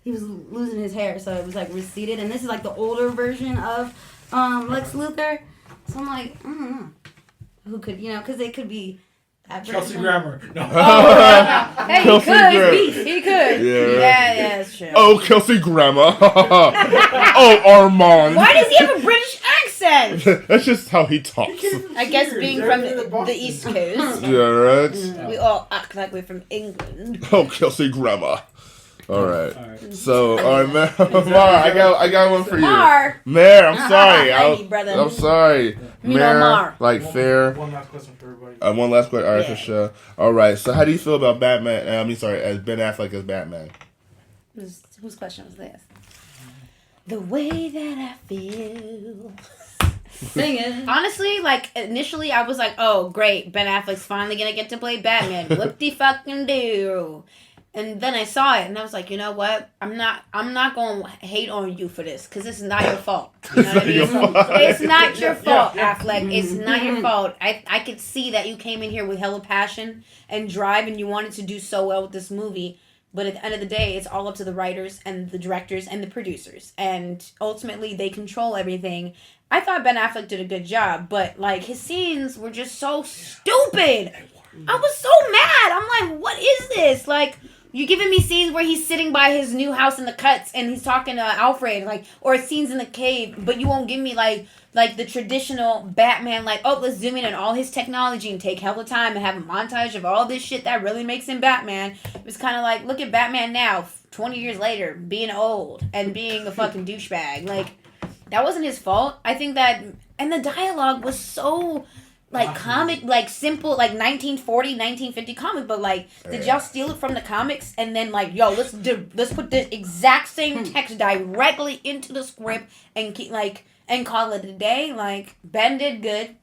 he was losing his hair, so it was like receded, and this is like the older version of Lex Luthor. So I'm like, I don't know who could, because it could be that Chelsea version. Grammer. No. Hey, Kelsey he Grammer. could. He could. Yeah. Yeah, that's true. Oh, Kelsey Grammer. Oh, Armand. Why does he have a British accent? That's just how he talks. I guess being from the East Coast, Yeah, right? we all act like we're from England. Oh, Kelsey Grammer. All right. Alright. So, all right, Mar, I got one for you. Mar. Mair, I'm sorry. Thank you, brother. I'm sorry. Me no Mair, Mar. like fair. One last question for everybody. One last question. All right, Yeah. for sure. All right. So, how do you feel about Batman? As Ben Affleck as Batman. Whose question was this? The way that I feel. Sing it. Honestly, like initially, I was like, "Oh, great, Ben Affleck's finally gonna get to play Batman." Whoop-de-fucking-do. And then I saw it, and I was like, you know what? I'm not going to hate on you for this, because this is not your fault. You know what I mean? It's not your fault, Affleck. It's not your fault. I could see that you came in here with hella passion and drive, and you wanted to do so well with this movie. But at the end of the day, it's all up to the writers and the directors and the producers. And ultimately, they control everything. I thought Ben Affleck did a good job, but like his scenes were just so stupid. I was so mad. I'm like, what is this? Like, you're giving me scenes where he's sitting by his new house in the cuts and he's talking to Alfred, like, or scenes in the cave, but you won't give me like the traditional Batman, like, oh, let's zoom in on all his technology and take hella time and have a montage of all this shit that really makes him Batman. It was kind of like, look at Batman now, 20 years later, being old and being a fucking douchebag. Like, that wasn't his fault. I think that, and the dialogue was so like comic, like simple, like 1940, 1950 comic, but like, did y'all steal it from the comics and then like, yo, let's put the exact same text directly into the script and keep like and call it a day? Like, Ben did good.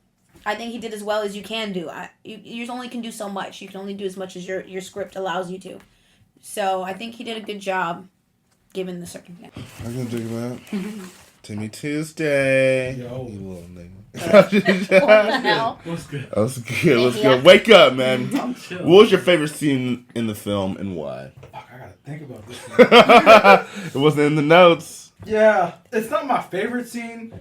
I think he did as well as you can do. You only can do so much. You can only do as much as your script allows you to. So I think he did a good job, given the circumstance. I can dig that. Timmy Tuesday. Yo. You little nigga. What the hell? What's good? Let's good. Let's Yeah. go. Wake up, man. I'm chill. What was your favorite scene in the film and why? Fuck, I gotta think about this one. It wasn't in the notes. Yeah, it's not my favorite scene.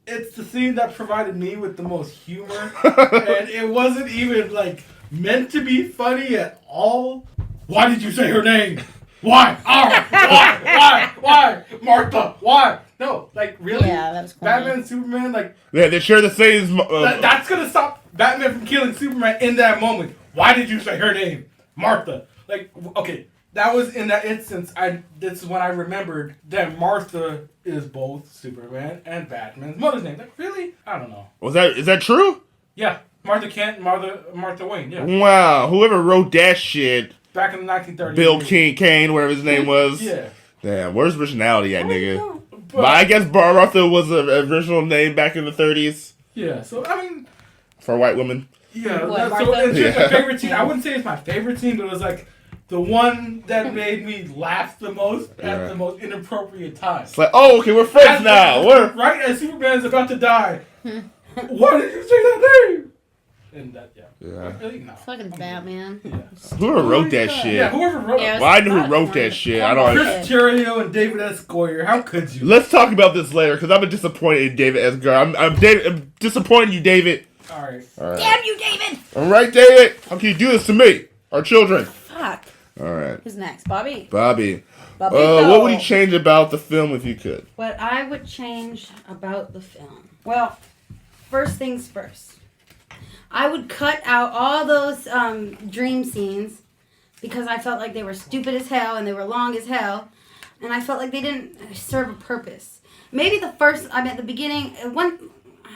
It's the scene that provided me with the most humor. And it wasn't even, like, meant to be funny at all. Why did you say her name? Why? Why? Martha, why? No, like, really? Yeah, that was corny. Batman and Superman, like, Yeah, they share the same. that's gonna stop Batman from killing Superman in that moment. Why did you say her name? Martha. Like, okay, that was in that instance, this is when I remembered that Martha is both Superman and Batman's mother's name. Like, really? I don't know. Is that true? Yeah, Martha Kent, Martha Wayne, yeah. Wow, whoever wrote that shit, Back in the 1930s. Bill Kane, whatever his name was. Yeah. Damn, where's originality at, nigga? But, But I guess Martha was an original name back in the 30s yeah, so, I mean, for white women. yeah. What, So Martha? it's just Yeah. my favorite scene. I wouldn't say it's my favorite scene, but it was like the one that made me laugh the most at the most inappropriate time. It's like, oh, okay, we're friends now. We're Right as Superman's about to die. Why did you say that name? And that, Yeah. Really, no. Fucking Batman. Yeah. Whoever wrote that shit. Yeah, whoever wrote Yeah, it. Well, I know who Not wrote corny. that shit. I don't. Chris Terrio and David S. Goyer. How could you? Let's talk about this later because I'm disappointed in David Edgar. I'm disappointed in you, David. All right. Damn you, David! All right, David. How can you do this to me, our children? Fuck. All right, Who's next? Bobby? Bobby. Bobby. What would you change about the film if you could? What I would change about the film. Well, first things first. I would cut out all those dream scenes because I felt like they were stupid as hell and they were long as hell. And I felt like they didn't serve a purpose. Maybe the beginning,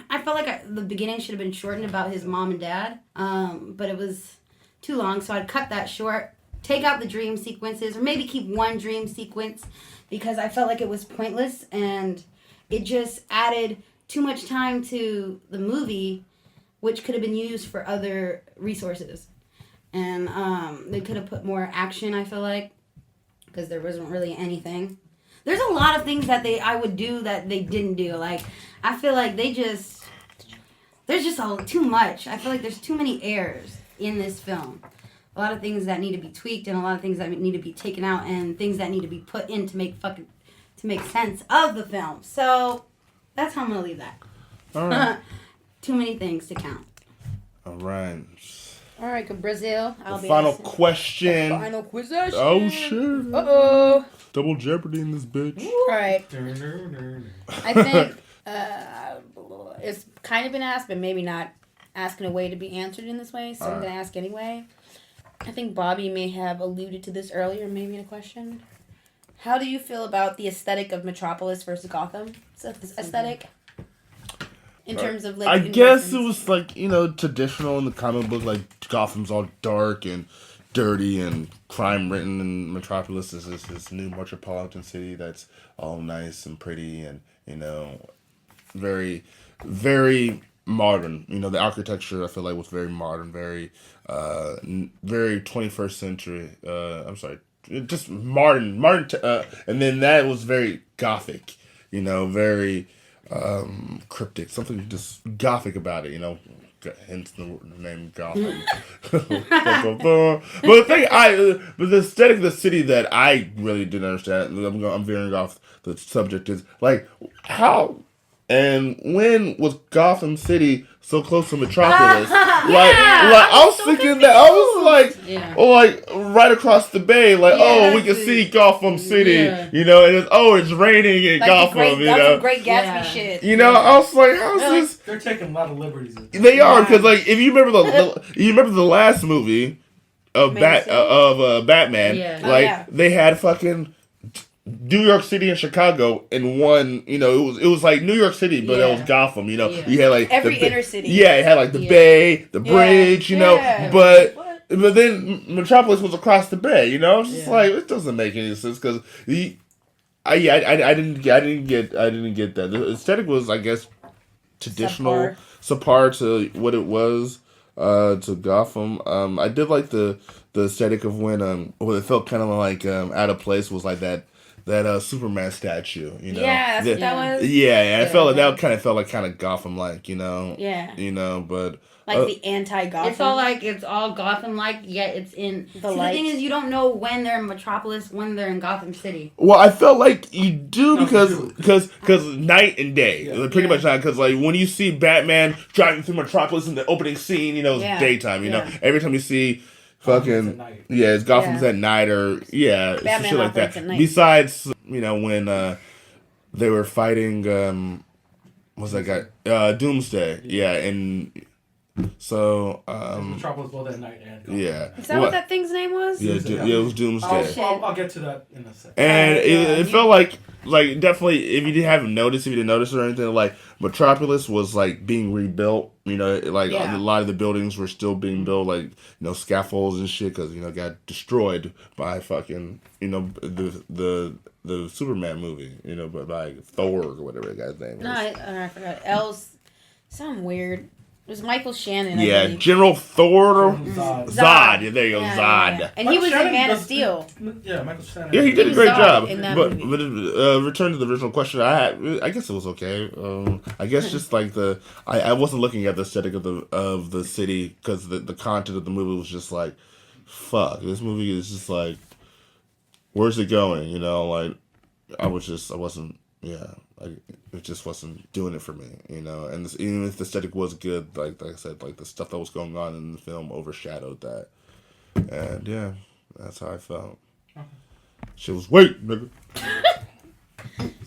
I felt like the beginning should have been shortened about his mom and dad. But it was too long, so I'd cut that short. Take out the dream sequences, or maybe keep one dream sequence because I felt like it was pointless and it just added too much time to the movie, which could have been used for other resources. And they could have put more action, I feel like, because there wasn't really anything. There's a lot of things that I would do that they didn't do. Like, I feel like there's just too much. I feel like there's too many errors in this film. A lot of things that need to be tweaked and a lot of things that need to be taken out and things that need to be put in to make sense of the film. So that's how I'm gonna leave that. All right. Too many things to count. All right. All right, Brazil. The final question. Final question. Oh shit. Uh-oh. Double Jeopardy in this bitch. All right. I think it's kind of been asked, but maybe not asked in a way to be answered in this way, so I'm going to ask anyway. I think Bobby may have alluded to this earlier, maybe in a question. How do you feel about the aesthetic of Metropolis versus Gotham? Aesthetic? In terms of, like... I guess it was, like, traditional in the comic book, like, Gotham's all dark and dirty and crime-ridden, and Metropolis is this new metropolitan city that's all nice and pretty and, very, very modern. The architecture, I feel like, was very modern, very 21st century. I'm sorry, just modern. And then that was very Gothic, very cryptic, something just Gothic about it, hence the name Gotham. But the aesthetic of the city that I really didn't understand, I'm veering off the subject, is like how and when was Gotham City so close to Metropolis? I was thinking that I was like right across the bay, we can see Gotham City, and it's raining in Gotham, That's some great Gatsby shit. I was like, how's this? They're taking a lot of liberties. They are, because if you remember the last movie of Batman, they had fucking New York City and Chicago in one, it was like New York City, but it was Gotham, you had like every inner city. Yeah, it had like the bay, the bridge, but then Metropolis was across the bay, it's just like, it doesn't make any sense because I didn't get that. The aesthetic was, I guess, traditional, subpar to what it was to Gotham. I did like the aesthetic of when it felt kind of like out of place was like that Superman statue, Yeah, that's what that was. Yeah, I felt like that kind of Gotham-like, Yeah. But like the anti-Gotham. It's all it's all Gotham-like, yet it's in... The thing is, you don't know when they're in Metropolis, when they're in Gotham City. Well, I felt like you do because night and day, pretty much not. Because when you see Batman driving through Metropolis in the opening scene, it's daytime. Every time you see fucking it's Gotham's at night or Batman shit like that. at night. Besides, when they were fighting, what's that guy? Doomsday. Yeah, and. So, Metropolis both at night and Gotham. Is that what that thing's name was? Yeah, it was Doomsday. I'll get to that in a second. And it felt like definitely, if you didn't notice or anything, like Metropolis was like being rebuilt. A lot of the buildings were still being built, scaffolds and shit, because got destroyed by fucking the Superman movie, by Thor or whatever that guy's name is. No, I forgot. Something weird. was Michael Shannon. I Yeah, believe. General Thor. Zod. Zod. Yeah, there you go, Yeah, Zod. yeah. And he was in Man of Steel. Yeah, Michael Shannon. Yeah, he did a was great Zod job. in that But movie. return to the original question I had. I guess it was okay. I guess just like I wasn't looking at the aesthetic of the city because the content of the movie was just like, fuck. This movie is just like, where's it going? You know, like I wasn't. Yeah, it just wasn't doing it for me. You know, and even if the aesthetic was good, like I said, like the stuff that was going on in the film overshadowed that. And yeah, that's how I felt. She was wait, nigga.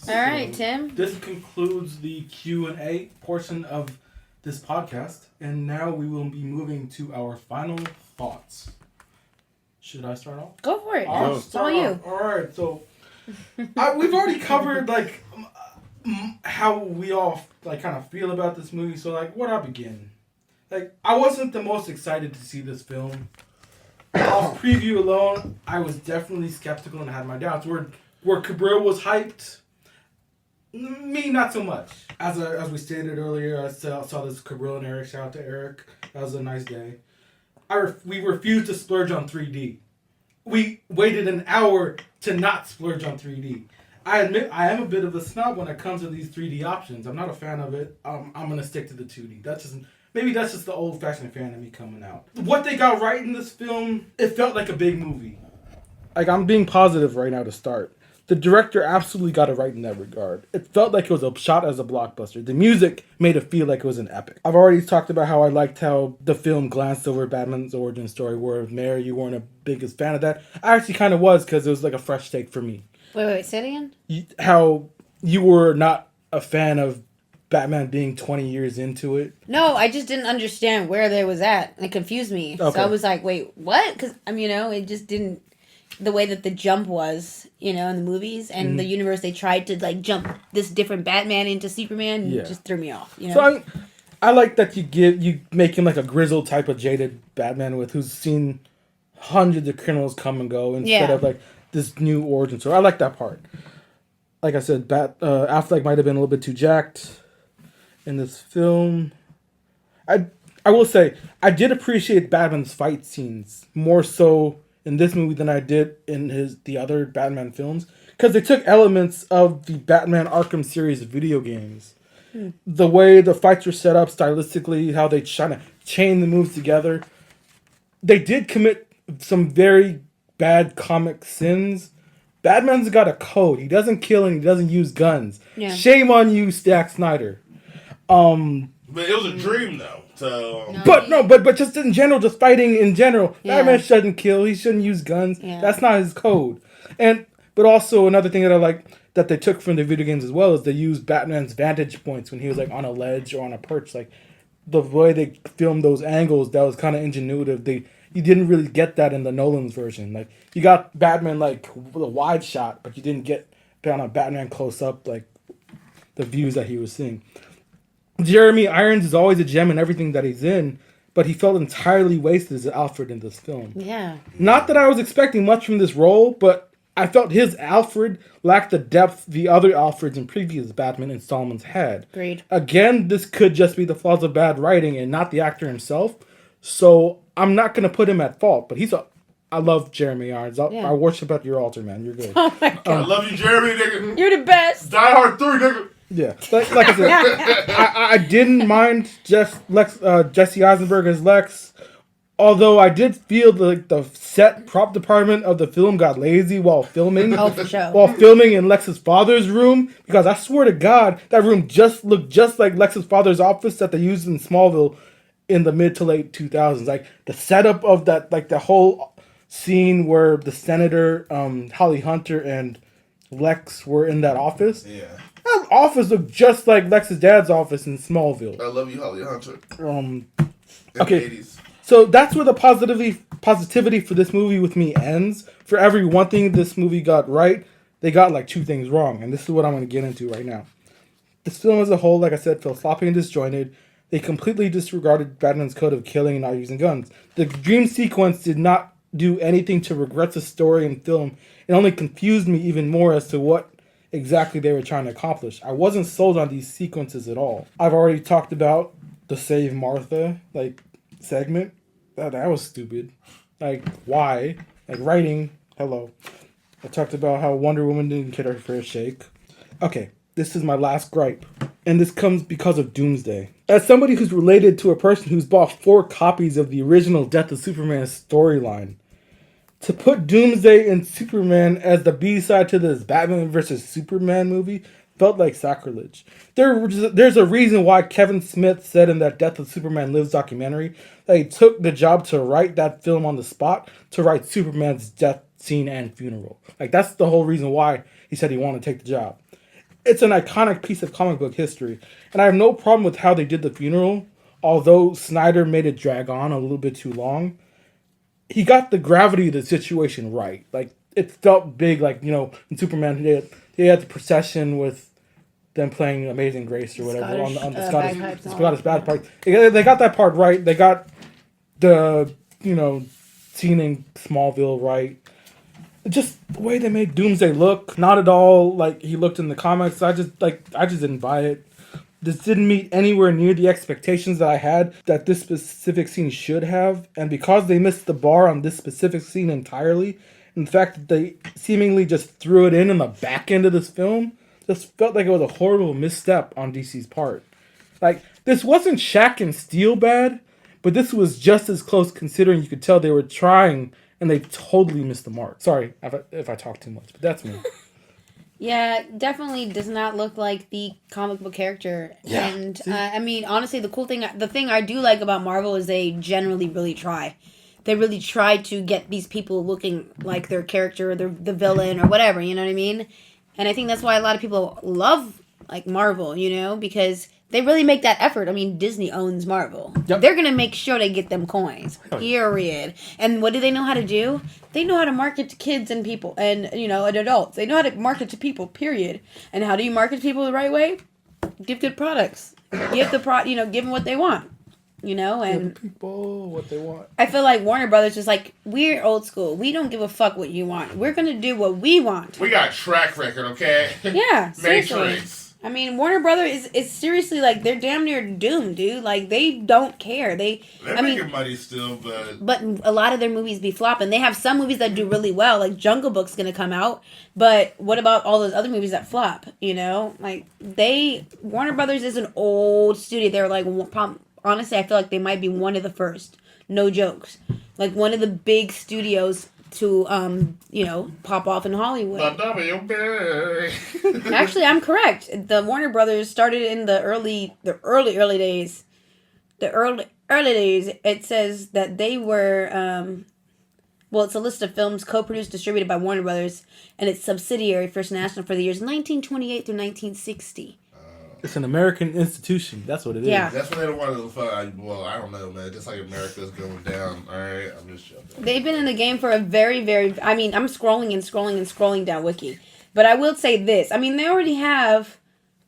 All right, Tim. This concludes the Q&A portion of this podcast, and now we will be moving to our final thoughts. Should I start off? Go for it. I'll It's all start you. off. All right, so we've already covered like how we all like kind of feel about this movie. So like, where do I begin? Like, I wasn't the most excited to see this film. Off preview alone, I was definitely skeptical and had my doubts. Where Cabril was hyped, me not so much. As we stated earlier, I saw this Cabril and Eric. Shout out to Eric. That was a nice day. We refused to splurge on 3D. We waited an hour to not splurge on 3D. I admit I am a bit of a snob when it comes to these 3D options. I'm not a fan of it. I'm gonna stick to the 2D. Maybe that's just the old-fashioned fan of me coming out. What they got right in this film, it felt like a big movie. Like, I'm being positive right now to start. The director absolutely got it right in that regard. It felt like it was a shot as a blockbuster. The music made it feel like it was an epic. I've already talked about how I liked how the film glanced over Batman's origin story, where Mair, you weren't a biggest fan of that. I actually kind of was, because it was like a fresh take for me. Wait, say it again? How you were not a fan of Batman being 20 years into it. No, I just didn't understand where they was at. It confused me. Okay. So I was like, wait, what? Because, it just didn't... The way that the jump was, in the movies and the universe, they tried to, like, jump this different Batman into Superman, and it just threw me off, So I like that you make him like a grizzled type of jaded Batman who's seen hundreds of criminals come and go instead of like this new origin. So I like that part. Like I said, Affleck might have been a little bit too jacked in this film. I will say I did appreciate Batman's fight scenes more so in this movie than I did in the other Batman films, because they took elements of the Batman Arkham series of video games. The way the fights were set up stylistically, how they try to chain the moves together. They did commit some very bad comic sins. Batman's got a code. He doesn't kill and he doesn't use guns. Yeah. Shame on you, Zack Snyder. But it was a dream though. So But just in general, just fighting in general, Yeah. Batman shouldn't kill. He shouldn't use guns. Yeah. That's not his code. But also another thing that I like that they took from the video games as well is they used Batman's vantage points when he was like on a ledge or on a perch. Like the way they filmed those angles, that was kind of ingenuitive. You didn't really get that in the Nolan's version. Like you got Batman like with a wide shot, but you didn't get on a Batman close up like the views that he was seeing. Jeremy Irons is always a gem in everything that he's in, but he felt entirely wasted as Alfred in this film. Yeah. Not that I was expecting much from this role, but I felt his Alfred lacked the depth the other Alfreds in previous Batman installments had. Agreed. Again, this could just be the flaws of bad writing and not the actor himself, so I'm not going to put him at fault, but I love Jeremy Irons. I worship at your altar, man. You're good. Oh my God. I love you, Jeremy, nigga. You're the best. Die Hard 3, nigga. Yeah, like I said, I didn't mind Jesse Eisenberg as Lex, although I did feel the set prop department of the film got lazy while filming. Oh, for sure. While filming in Lex's father's room, because I swear to God, that room just looked just like Lex's father's office that they used in Smallville in the mid to late 2000s. Like the setup of that, like the whole scene where the senator, Holly Hunter, and Lex were in that office. Yeah. That office looked just like Lex's dad's office in Smallville. I love you, Holly Hunter. Okay. 80s. So that's where the positivity for this movie with me ends. For every one thing this movie got right, they got like two things wrong. And this is what I'm going to get into right now. This film as a whole, like I said, felt sloppy and disjointed. They completely disregarded Batman's code of killing and not using guns. The dream sequence did not do anything to regret the story and film. It only confused me even more as to what exactly they were trying to accomplish. I wasn't sold on these sequences at all. I've already talked about the Save Martha segment. That was stupid. Like, why? Like, writing. Hello. I talked about how Wonder Woman didn't get her fair shake. Okay, this is my last gripe. And this comes because of Doomsday. As somebody who's related to a person who's bought 4 copies of the original Death of Superman storyline, to put Doomsday and Superman as the B-side to this Batman vs. Superman movie felt like sacrilege. There's a reason why Kevin Smith said in that Death of Superman Lives documentary that he took the job to write that film on the spot to write Superman's death scene and funeral. Like, that's the whole reason why he said he wanted to take the job. It's an iconic piece of comic book history, and I have no problem with how they did the funeral, although Snyder made it drag on a little bit too long. He got the gravity of the situation right. Like, it felt big, like, you know, in Superman, they had the procession with them playing Amazing Grace or whatever on the Scottish bagpipes. They got that part right. They got the, you know, scene in Smallville right. Just the way they made Doomsday look, not at all like he looked in the comics. I just didn't buy it. This didn't meet anywhere near the expectations that I had that this specific scene should have. And because they missed the bar on this specific scene entirely, and the fact that they seemingly just threw it in the back end of this film, just felt like it was a horrible misstep on DC's part. Like, this wasn't Shaq and Steel bad, but this was just as close considering you could tell they were trying and they totally missed the mark. Sorry if I talk too much, but that's me. Yeah, definitely does not look like the comic book character. Yeah. And I mean, honestly, the thing I do like about Marvel is they generally really try. They really try to get these people looking like their character, or the villain, or whatever. You know what I mean? And I think that's why a lot of people love like Marvel. You know, because they really make that effort. I mean, Disney owns Marvel. Yep. They're going to make sure they get them coins. Period. And what do they know how to do? They know how to market to kids and people and, you know, and adults. They know how to market to people, period. And how do you market to people the right way? Give good products. Give them what they want. You know, and give people what they want. I feel like Warner Brothers is like, we're old school. We don't give a fuck what you want. We're going to do what we want. We got track record, okay? Yeah, seriously. Matrix. I mean, Warner Brothers is seriously like, they're damn near doomed, dude. Like, they don't care. They're making money still, but a lot of their movies be flopping. They have some movies that do really well, like Jungle Book's gonna come out. But what about all those other movies that flop? You know, like Warner Brothers is an old studio. They're like, honestly, I feel like they might be one of the first. No jokes. Like one of the big studios to pop off in Hollywood. Actually, I'm correct. The Warner Brothers started in the early days. The early days. It says that they were it's a list of films co-produced, distributed by Warner Brothers and its subsidiary First National for the years 1928 through 1960. It's an American institution. That's what it is. Yeah. That's what they don't want to. Well, I don't know, man. Just like America's going down. All right, I'm just joking. They've been in the game for a very, very. I mean, I'm scrolling down Wiki, but I will say this. I mean, they already have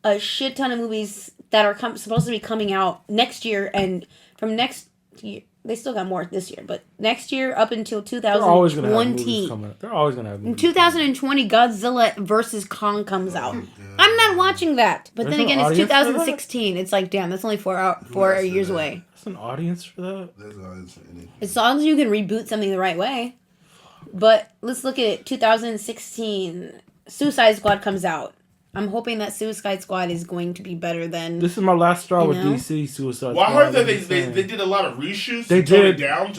a shit ton of movies that are supposed to be coming out next year, and from next year. They still got more this year, but next year up until 2020. They're always going to have movies. In 2020, Godzilla vs. Kong comes out. I'm not watching that. But then again, it's 2016. It's like, damn, that's only 4 years away. There's an audience for that? There's an audience for anything. As long as you can reboot something the right way. But let's look at it. 2016, Suicide Squad comes out. I'm hoping that Suicide Squad is going to be better than... This is my last straw with DC Suicide Squad. Well, I heard that they did a lot of reshoots to tone down.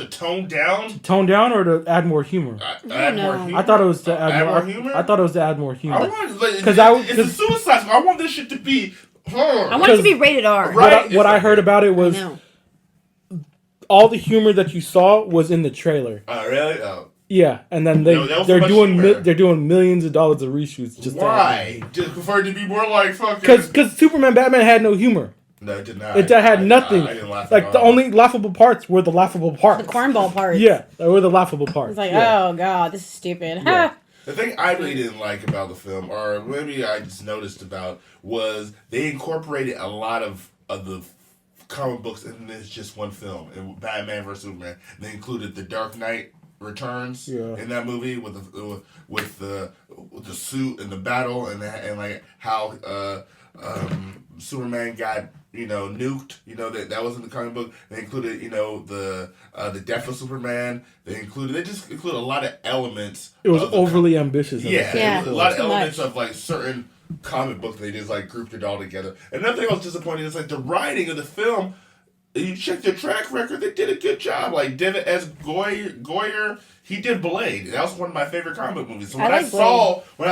To tone down or to add more humor? Add more humor? I thought it was to add more humor. I thought it was to add more humor. It's a Suicide Squad. I want this shit to be... I want it to be rated R. Right? What I heard about it was... all the humor that you saw was in the trailer. Oh, really? Oh. Yeah, and then they're doing millions of dollars of reshoots. Just why? Just prefer it to be more like fucking. Because Superman Batman had no humor. No, it did not. It had nothing. I didn't laugh like the only laughable parts were the laughable parts. The cornball parts. Yeah, they were the laughable parts. It's like, oh god, this is stupid. Yeah. The thing I really didn't like about the film, or maybe I just noticed about, was they incorporated a lot of the comic books in this just one film, in Batman vs Superman. They included the Dark Knight Returns in that movie with the suit and the battle and like how Superman got nuked. That was in the comic book. They included the death of Superman. They just included a lot of elements. It was overly ambitious. Yeah, a lot of Too elements much. of like certain comic book. They just like grouped it all together. And another thing I was disappointed is like the writing of the film. You check their track record; they did a good job. Like David S. Goyer, he did Blade. That was one of my favorite comic movies. So when I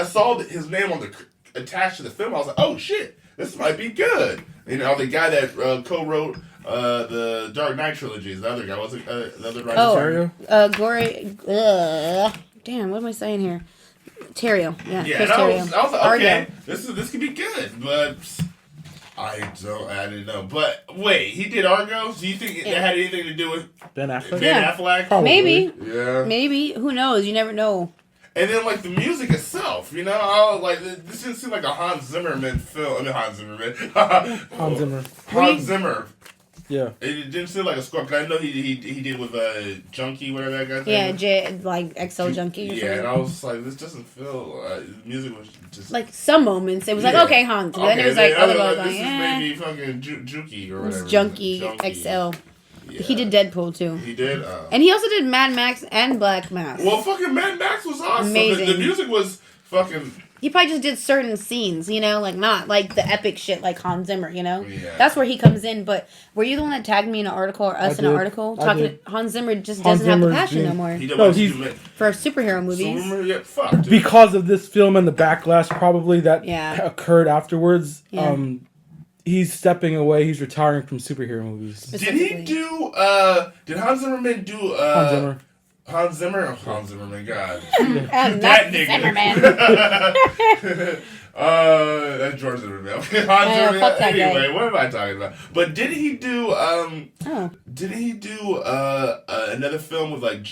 saw his name on attached to the film, I was like, "Oh shit, this might be good." The guy that co-wrote the Dark Knight trilogy, the other guy was the other writer. Gory. Damn, what am I saying here? Terrio. Yeah, Chris and I Terrio. was like, okay, Argo. this could be good, but I didn't know. But wait, he did Argo? Do you think that had anything to do with Ben Affleck? Ben Affleck? Probably. Maybe. Yeah. Maybe. Who knows? You never know. And then, like, the music itself, I was like, this didn't seem like a Hans Zimmerman film. I mean, Hans Zimmer. Hans Zimmer. Yeah. It didn't seem like a score, because I know he did with Junkie, whatever that guy's Yeah, name. XL Junkie or something. Yeah, and I was like, this doesn't feel, the music was just... Like, some moments, it was like, okay, Hans. Then it was like, other moments like, this is maybe fucking Junkie or It was whatever. Junkie XL. Yeah. He did Deadpool, too. He did? And he also did Mad Max and Black Mass. Well, fucking Mad Max was awesome. Amazing. The music was fucking... He probably just did certain scenes, like not like the epic shit like Hans Zimmer, Yeah. That's where he comes in. But were you the one that tagged me in an article or us in an did. article? I did. Hans Zimmer just Hans doesn't have the Zimmer's passion no doing- more He No, he's- for superhero movies. Yeah, fuck, dude. Because of this film and the backlash probably that Yeah. occurred afterwards, Yeah. he's stepping away. He's retiring from superhero movies. Did Specifically. he do, did Hans Zimmerman do, Hans Zimmer. Hans Zimmer? Oh, Hans Zimmerman, God. And That not nigga. Zimmerman. That's George Zimmerman. Hans Zimmerman. fuck that Anyway, guy. what am I talking about? But didn't he do, didn't he do, another film with, like,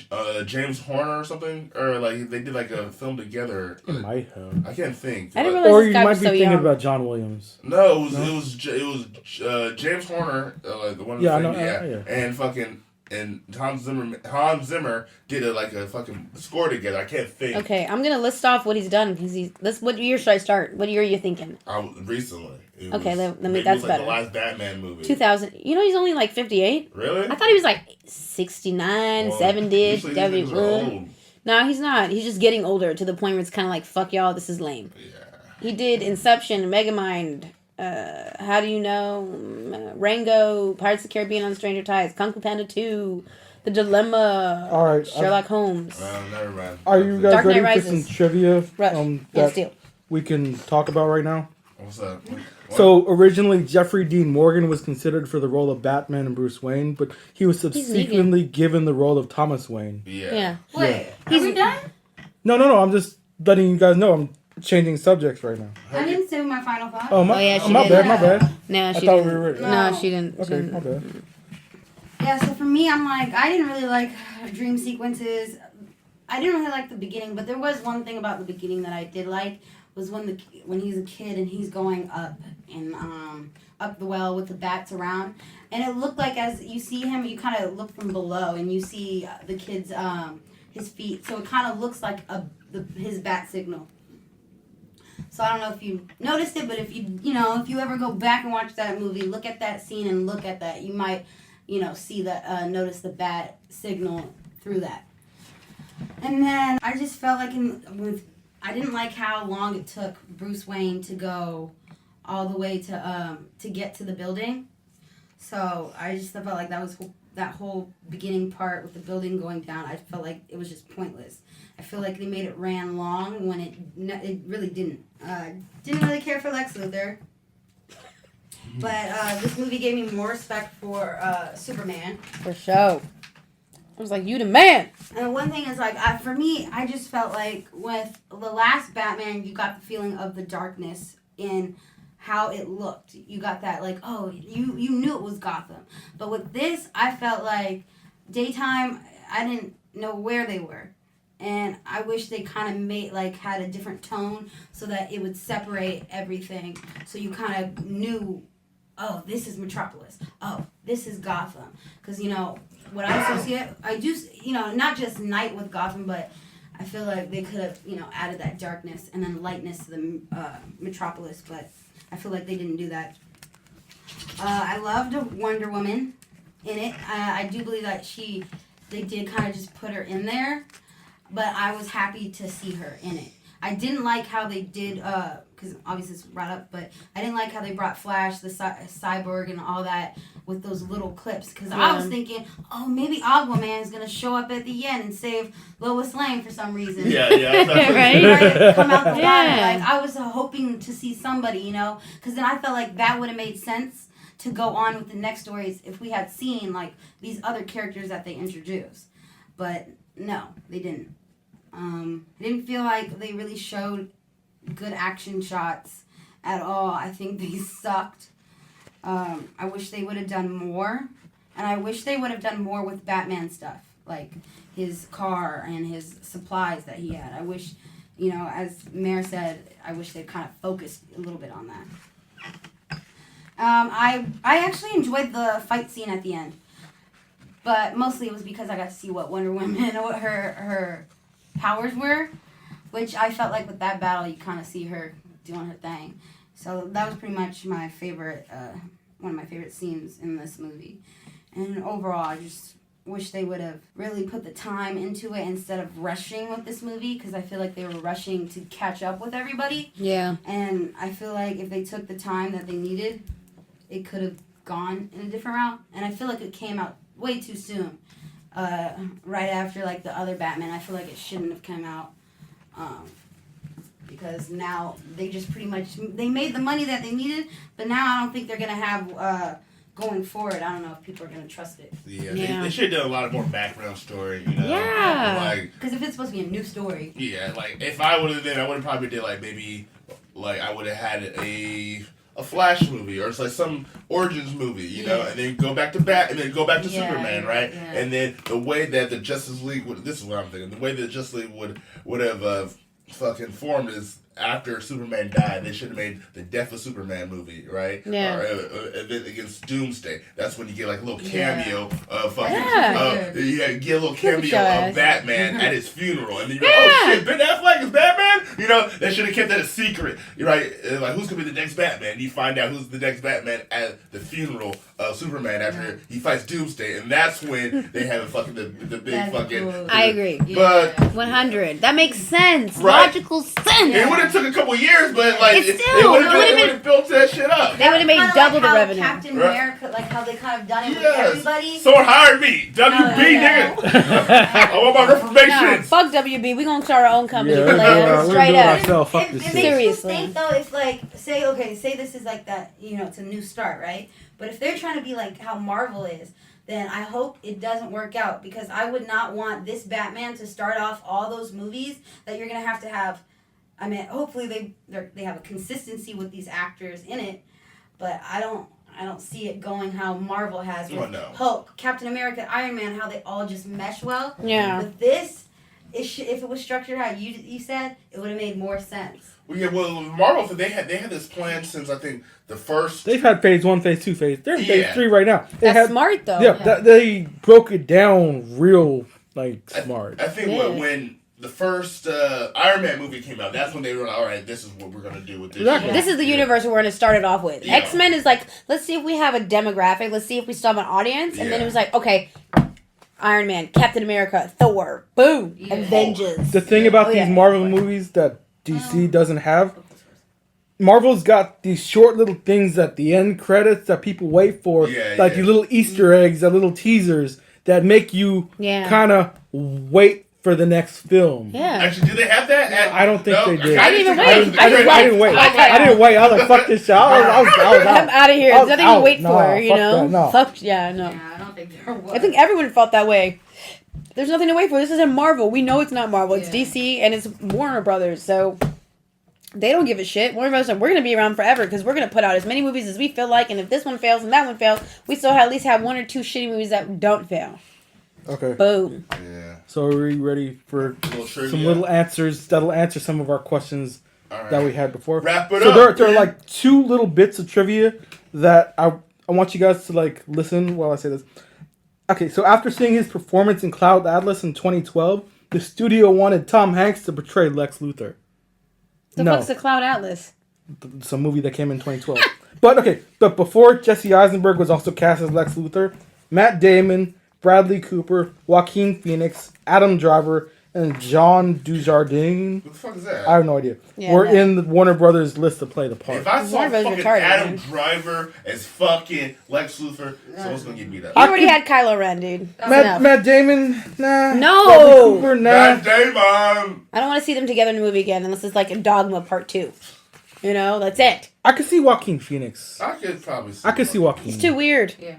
James Horner or something? Or, like, they did, like, a film together. He might have. I can't think. I didn't but- realize Or this you guy might was be so thinking young. about John Williams. No, it was James Horner, the one. Yeah, I the know, thing, yeah. And fucking Hans Zimmer did a fucking score together. I can't think. Okay, I'm gonna list off what he's done because what year should I start? What year are you thinking? Recently. It Okay, was- let me- maybe it that's was like better. The last Batman movie. 2000. He's only like 58. Really? I thought he was like 69, Well, 70. usually these That'd be niggas are good. old. No, he's not. He's just getting older to the point where it's kind of like, fuck y'all, this is lame. Yeah. He did Inception, Megamind, How Do You Know, Rango, Pirates of the Caribbean on Stranger Tides, Kung Fu Panda 2, The Dilemma, All right, Sherlock Holmes. Never mind. Are you guys Dark Knight ready for Rises. some trivia Rush. that Yes, deal. we can talk about right now? What's up? What? So originally, Jeffrey Dean Morgan was considered for the role of Batman and Bruce Wayne, but he was subsequently given the role of Thomas Wayne. Yeah. Wait, are we done? No. I'm just letting you guys know I'm changing subjects right now. I didn't say my final thought. Oh my, yeah, she my did. bad, my bad. No, I she thought didn't. we were ready. No, she didn't. Okay, my bad. Yeah, so for me, I'm like, I didn't really like dream sequences. I didn't really like the beginning, but there was one thing about the beginning that I did like was when he's a kid and he's going up and up the well with the bats around, and it looked like as you see him, you kind of look from below and you see the kid's his feet, so it kind of looks like his bat signal. So I don't know if you noticed it, but if you ever go back and watch that movie, look at that scene and look at that, you might see that notice the bat signal through that. And then I just felt like I didn't like how long it took Bruce Wayne to go all the way to get to the building. So I just felt like that whole beginning part with the building going down, I felt like it was just pointless. I feel like they made it ran long when it really didn't. Didn't really care for Lex Luthor. But this movie gave me more respect for Superman. For sure. I was like, you the man. And one thing is, like, for me, I just felt like with the last Batman, you got the feeling of the darkness in how it looked. You got that, like, oh, you knew it was Gotham. But with this, I felt like daytime, I didn't know where they were. And I wish they kind of had a different tone so that it would separate everything. So you kind of knew, oh, this is Metropolis. Oh, this is Gotham. Because, what I associate, I do, not just night with Gotham, but I feel like they could have, added that darkness and then lightness to the Metropolis, but I feel like they didn't do that. I loved Wonder Woman in it. I do believe that they did kind of just put her in there, but I was happy to see her in it. I didn't like how they did, because obviously it's brought up, but I didn't like how they brought Flash, the cyborg, and all that with those little clips. Because I was thinking, oh, maybe Aquaman is going to show up at the end and save Lois Lane for some reason. Yeah. Right? Come out the bottom. Like, I was hoping to see somebody, you know, because then I felt like that would have made sense to go on with the next stories if we had seen, like, these other characters that they introduced. But no, they didn't. I didn't feel like they really showed good action shots at all. I think they sucked. I wish they would have done more. And I wish they would have done more with Batman stuff. Like his car and his supplies that he had. I wish, you know, as Mair said, I wish they'd kind of focused a little bit on that. I actually enjoyed the fight scene at the end. But mostly it was because I got to see what Wonder Woman, what her powers were, which I felt like with that battle you kind of see her doing her thing. So that was pretty much my favorite, one of my favorite scenes in this movie. And overall, I just wish they would have really put the time into it instead of rushing with this movie, because I feel like they were rushing to catch up with everybody. Yeah. And I feel like if they took the time that they needed, it could have gone in a different route. And I feel like it came out way too soon. Right after like the other Batman, I feel like it shouldn't have come out, because now they just pretty much they made the money that they needed, but now I don't think they're gonna have going forward. I don't know if people are gonna trust it. Yeah. They should have done a lot of more background story. You know, Yeah. like because if it's supposed to be a new story. Yeah, like if I would have I would have probably did like maybe like I would have had a Flash movie or it's like some origins movie, you know, and then go back to and then go back to Superman, right? Yeah. And then the way that the Justice League this is what I'm thinking, the way that the Justice League would have fucking formed is after Superman died, they should have made the Death of Superman movie, right? Yeah. Or against Doomsday. That's when you get like a little cameo of fucking get a little cameo of Batman at his funeral, and then you're like, oh shit, Ben Affleck is Batman. You know, they should have kept that a secret, right? Like who's gonna be the next Batman? You find out who's the next Batman at the funeral of Superman after he fights Doomsday, and that's when they have the big that's fucking. Cool. I agree. But 100. That makes sense. Right? Logical sense. It would have took a couple years, but like It it still would would've have built that shit up. They would have made Kinda double the how revenue. Captain America, like how they kind of done it with Yes. everybody. Someone hired me. WB, nigga. I want my No, reformation. fuck WB. We gonna start our own company. Yeah, Like, we're straight doing up. ourselves. Fuck It this makes shit. you Seriously. think though, if like say this is like that, you know, it's a new start, right? But if they're trying to be like how Marvel is, then I hope it doesn't work out, because I would not want this Batman to start off all those movies that you're gonna have. I mean, hopefully they have a consistency with these actors in it, but I don't see it going how Marvel has with Hulk, Captain America, Iron Man, how they all just mesh well. Yeah. With this, if it was structured how you said, it would have made more sense. Well, yeah, well, Marvel, they had this plan since I think the first. They've had phase 1, phase 2, they're in phase 3 right now. That's smart though. Yeah, they broke it down real smart. I think when the first Iron Man movie came out, that's when they were like, all right, this is what we're gonna do with this. Exactly. This is the universe we're going to start it off with. Yeah. X-Men is like, let's see if we have a demographic. Let's see if we still have an audience. And then it was like, okay, Iron Man, Captain America, Thor, boom, Avengers. The thing about these Marvel movies that DC doesn't have, Marvel's got these short little things at the end credits that people wait for, these little Easter eggs, that little teasers that make you kind of wait for the next film. Yeah. Actually, do they have that? I don't think they did. I didn't even wait. I didn't wait. I didn't wait. I was like, fuck this shit. I was I'm out of here. There's nothing to wait for, you know? No. Fuck, yeah, no. Yeah, I don't think there was. I think everyone felt that way. There's nothing to wait for. This isn't Marvel. We know it's not Marvel. It's DC and it's Warner Brothers. So they don't give a shit. Warner Brothers said, we're going to be around forever because we're going to put out as many movies as we feel like. And if this one fails and that one fails, we still at least have one or two shitty movies that don't fail. Okay. Boom. Yeah. So are we ready for some little answers that'll answer some of our questions that we had before? Wrap it so up. there are like two little bits of trivia that I want you guys to like listen while I say this. Okay, so after seeing his performance in Cloud Atlas in 2012, the studio wanted Tom Hanks to portray Lex Luthor. The fuck's the Cloud Atlas? It's a movie that came in 2012. But before Jesse Eisenberg was also cast as Lex Luthor, Matt Damon, Bradley Cooper, Joaquin Phoenix, Adam Driver, and John Dujardin. What the fuck is that? I have no idea. Yeah, We're no. in the Warner Brothers list to play the part. If I saw Warner Bros. fucking retarded, Adam man. Driver as fucking Lex Luthor, someone's gonna get beat up. He already had Kylo Ren, dude. That's enough. Matt Damon, nah. No! Bradley Cooper, nah. Matt Damon! I don't want to see them together in a movie again unless it's like a Dogma Part 2. You know, that's it. I could see Joaquin Phoenix. I could probably see. I could see Joaquin. He's too weird. Yeah.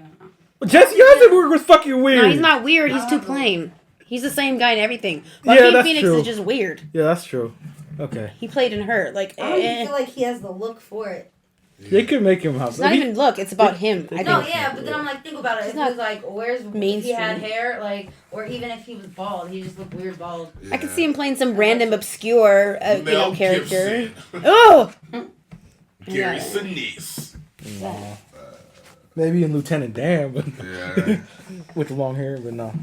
Jesse Eisenberg was fucking weird. No, he's not weird. He's too plain. He's the same guy in everything. Yeah, Joaquin that's Phoenix true. is just weird. Yeah, that's true. Okay. He played in Her. Like, I don't even feel like he has the look for it. They could make him have. it's not even look. It's about him. I No, think. yeah, but then I'm like, think about it. He's If not it was like, where's if he mainstream. had hair, like, or even if he was bald, he just looked weird bald. I could see him playing some random obscure, Mel character. Gibson. Oh, Gary Yeah. Sinise. Maybe in Lieutenant Dan, but Yeah. with the long hair, but no.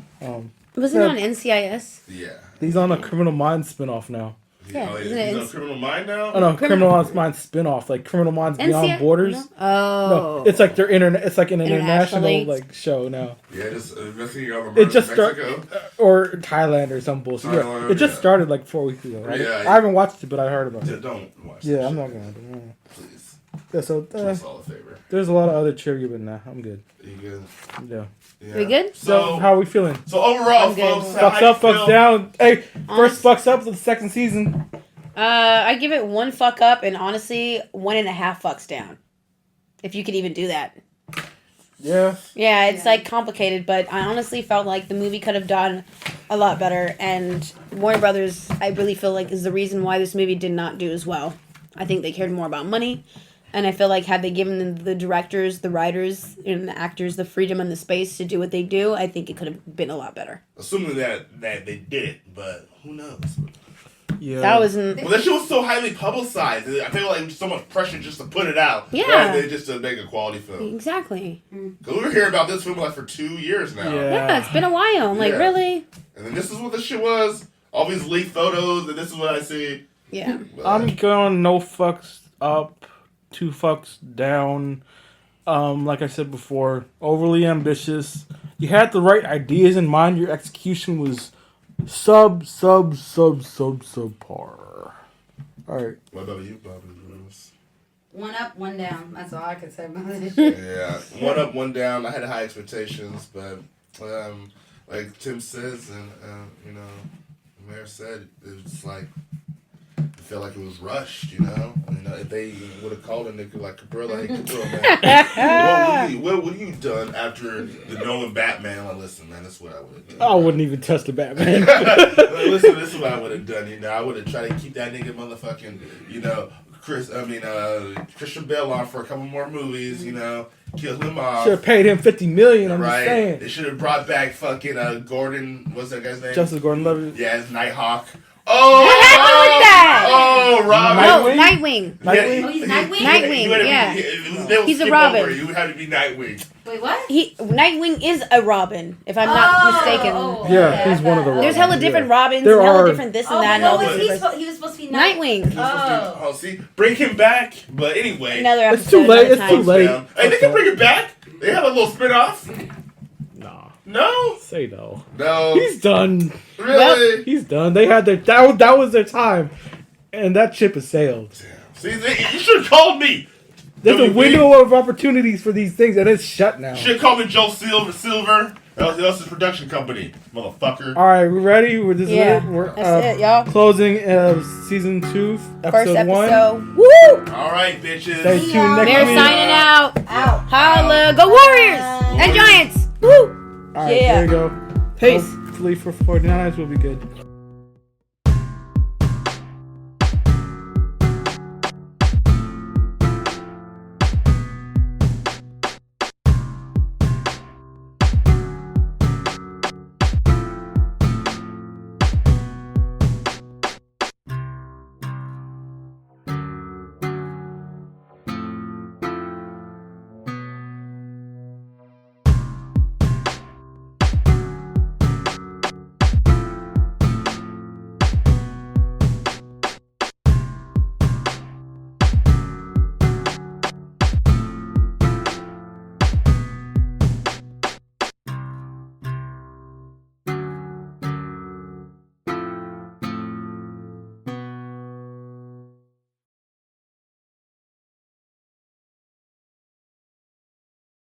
wasn't it on NCIS? Yeah. He's on a Criminal Minds spinoff now. Yeah, Oh, isn't he's it on Criminal Mind now? Oh no, Criminal Minds spinoff, like Criminal Minds Beyond Borders. No? Oh, No, it's like it's like an international Internationally. like show now, Yeah, just investigating all the It murders just in start- Mexico. or Thailand or some bullshit. Yeah, Thailand, it just yeah. started like 4 weeks ago. Right? Yeah, I haven't watched it, but I heard about Yeah, it. don't watch Yeah, that I'm shit. not gonna. Please. Yeah, so Do us all a favor. there's a lot of other trivia, but nah, I'm good. You good? Yeah. Yeah. We good? So So, how are we feeling? overall, I'm good. folks, how Fucks you up, fucks feel? down. Hey, first Honest- fucks up to the second season. I give it 1 fuck up and honestly 1.5 fucks down. If you could even do that. Yeah. Yeah, it's like complicated, but I honestly felt like the movie could have done a lot better, and Warner Brothers, I really feel like, is the reason why this movie did not do as well. I think they cared more about money, and I feel like had they given the directors, the writers, and the actors the freedom and the space to do what they do, I think it could have been a lot better. Assuming that they did it, but who knows? Yeah. That wasn't... Well, that shit was so highly publicized. I feel like so much pressure just to put it out. Yeah. Rather than just to make a quality film. Exactly. Because we were hearing about this film like for 2 years now. Yeah. Yeah, it's been a while. I'm like, Yeah. really? And then this is what the shit was. All these leaked photos, and this is what I see. Yeah. But, I'm going no fucks up, 2 fucks down. Like I said before, overly ambitious. You had the right ideas in mind. Your execution was subpar. All right. what about you, Bobbi Lewis? 1 up, 1 down. That's all I could say about this shit. Yeah, 1 up, 1 down. I had high expectations, but like Tim says, and Mair said, it was like I felt like it was rushed. If they would have called a nigga like Cabril, like, hey, Cabril, man, what would you done after the Nolan Batman? Like, listen, man, that's what I would have done. I wouldn't even touch the Batman. Listen, this is what I would have done. I would have tried to keep that nigga motherfucking, Christian Bale on for a couple more movies. Kill him off. Should have paid him $50 million. I'm just Right. saying. They should have brought back fucking Gordon. What's that guy's name? Justice Gordon-Levitt. Yeah, it's Nighthawk. Oh, What happened with that? Oh, Robin. No, Nightwing? Nightwing. Oh, he's Nightwing? Nightwing, He's a Robin. You would have to be Nightwing. Wait, what? Nightwing is a Robin, if I'm not mistaken. Yeah, he's one of the There's Robins. hella different Robins There and hella are- different this and that and all what was this. he was supposed to be Nightwing. Oh. See, bring him back. But anyway, Another It's episode. too late. another It's too time. late. Hey, they can bring it back. They have a little spin-off. Nah. No, Say no. no, He's done. really. He's done. They had their that was their time, and that ship has sailed. See, you should have called me. There's a WB. window of opportunities for these things, and it's shut now. Should have called me Joe Silver. That was his production company, motherfucker. All right, we ready? We're this Yeah, is it. We're that's it, y'all. closing season 2, First episode 1. episode. Woo! All right, bitches. Stay tuned next Mair week. signing out. Out. Holla. Go Warriors and Giants. Woo! All right, Yeah. there you go. Peace. Hopefully for 49ers will be good.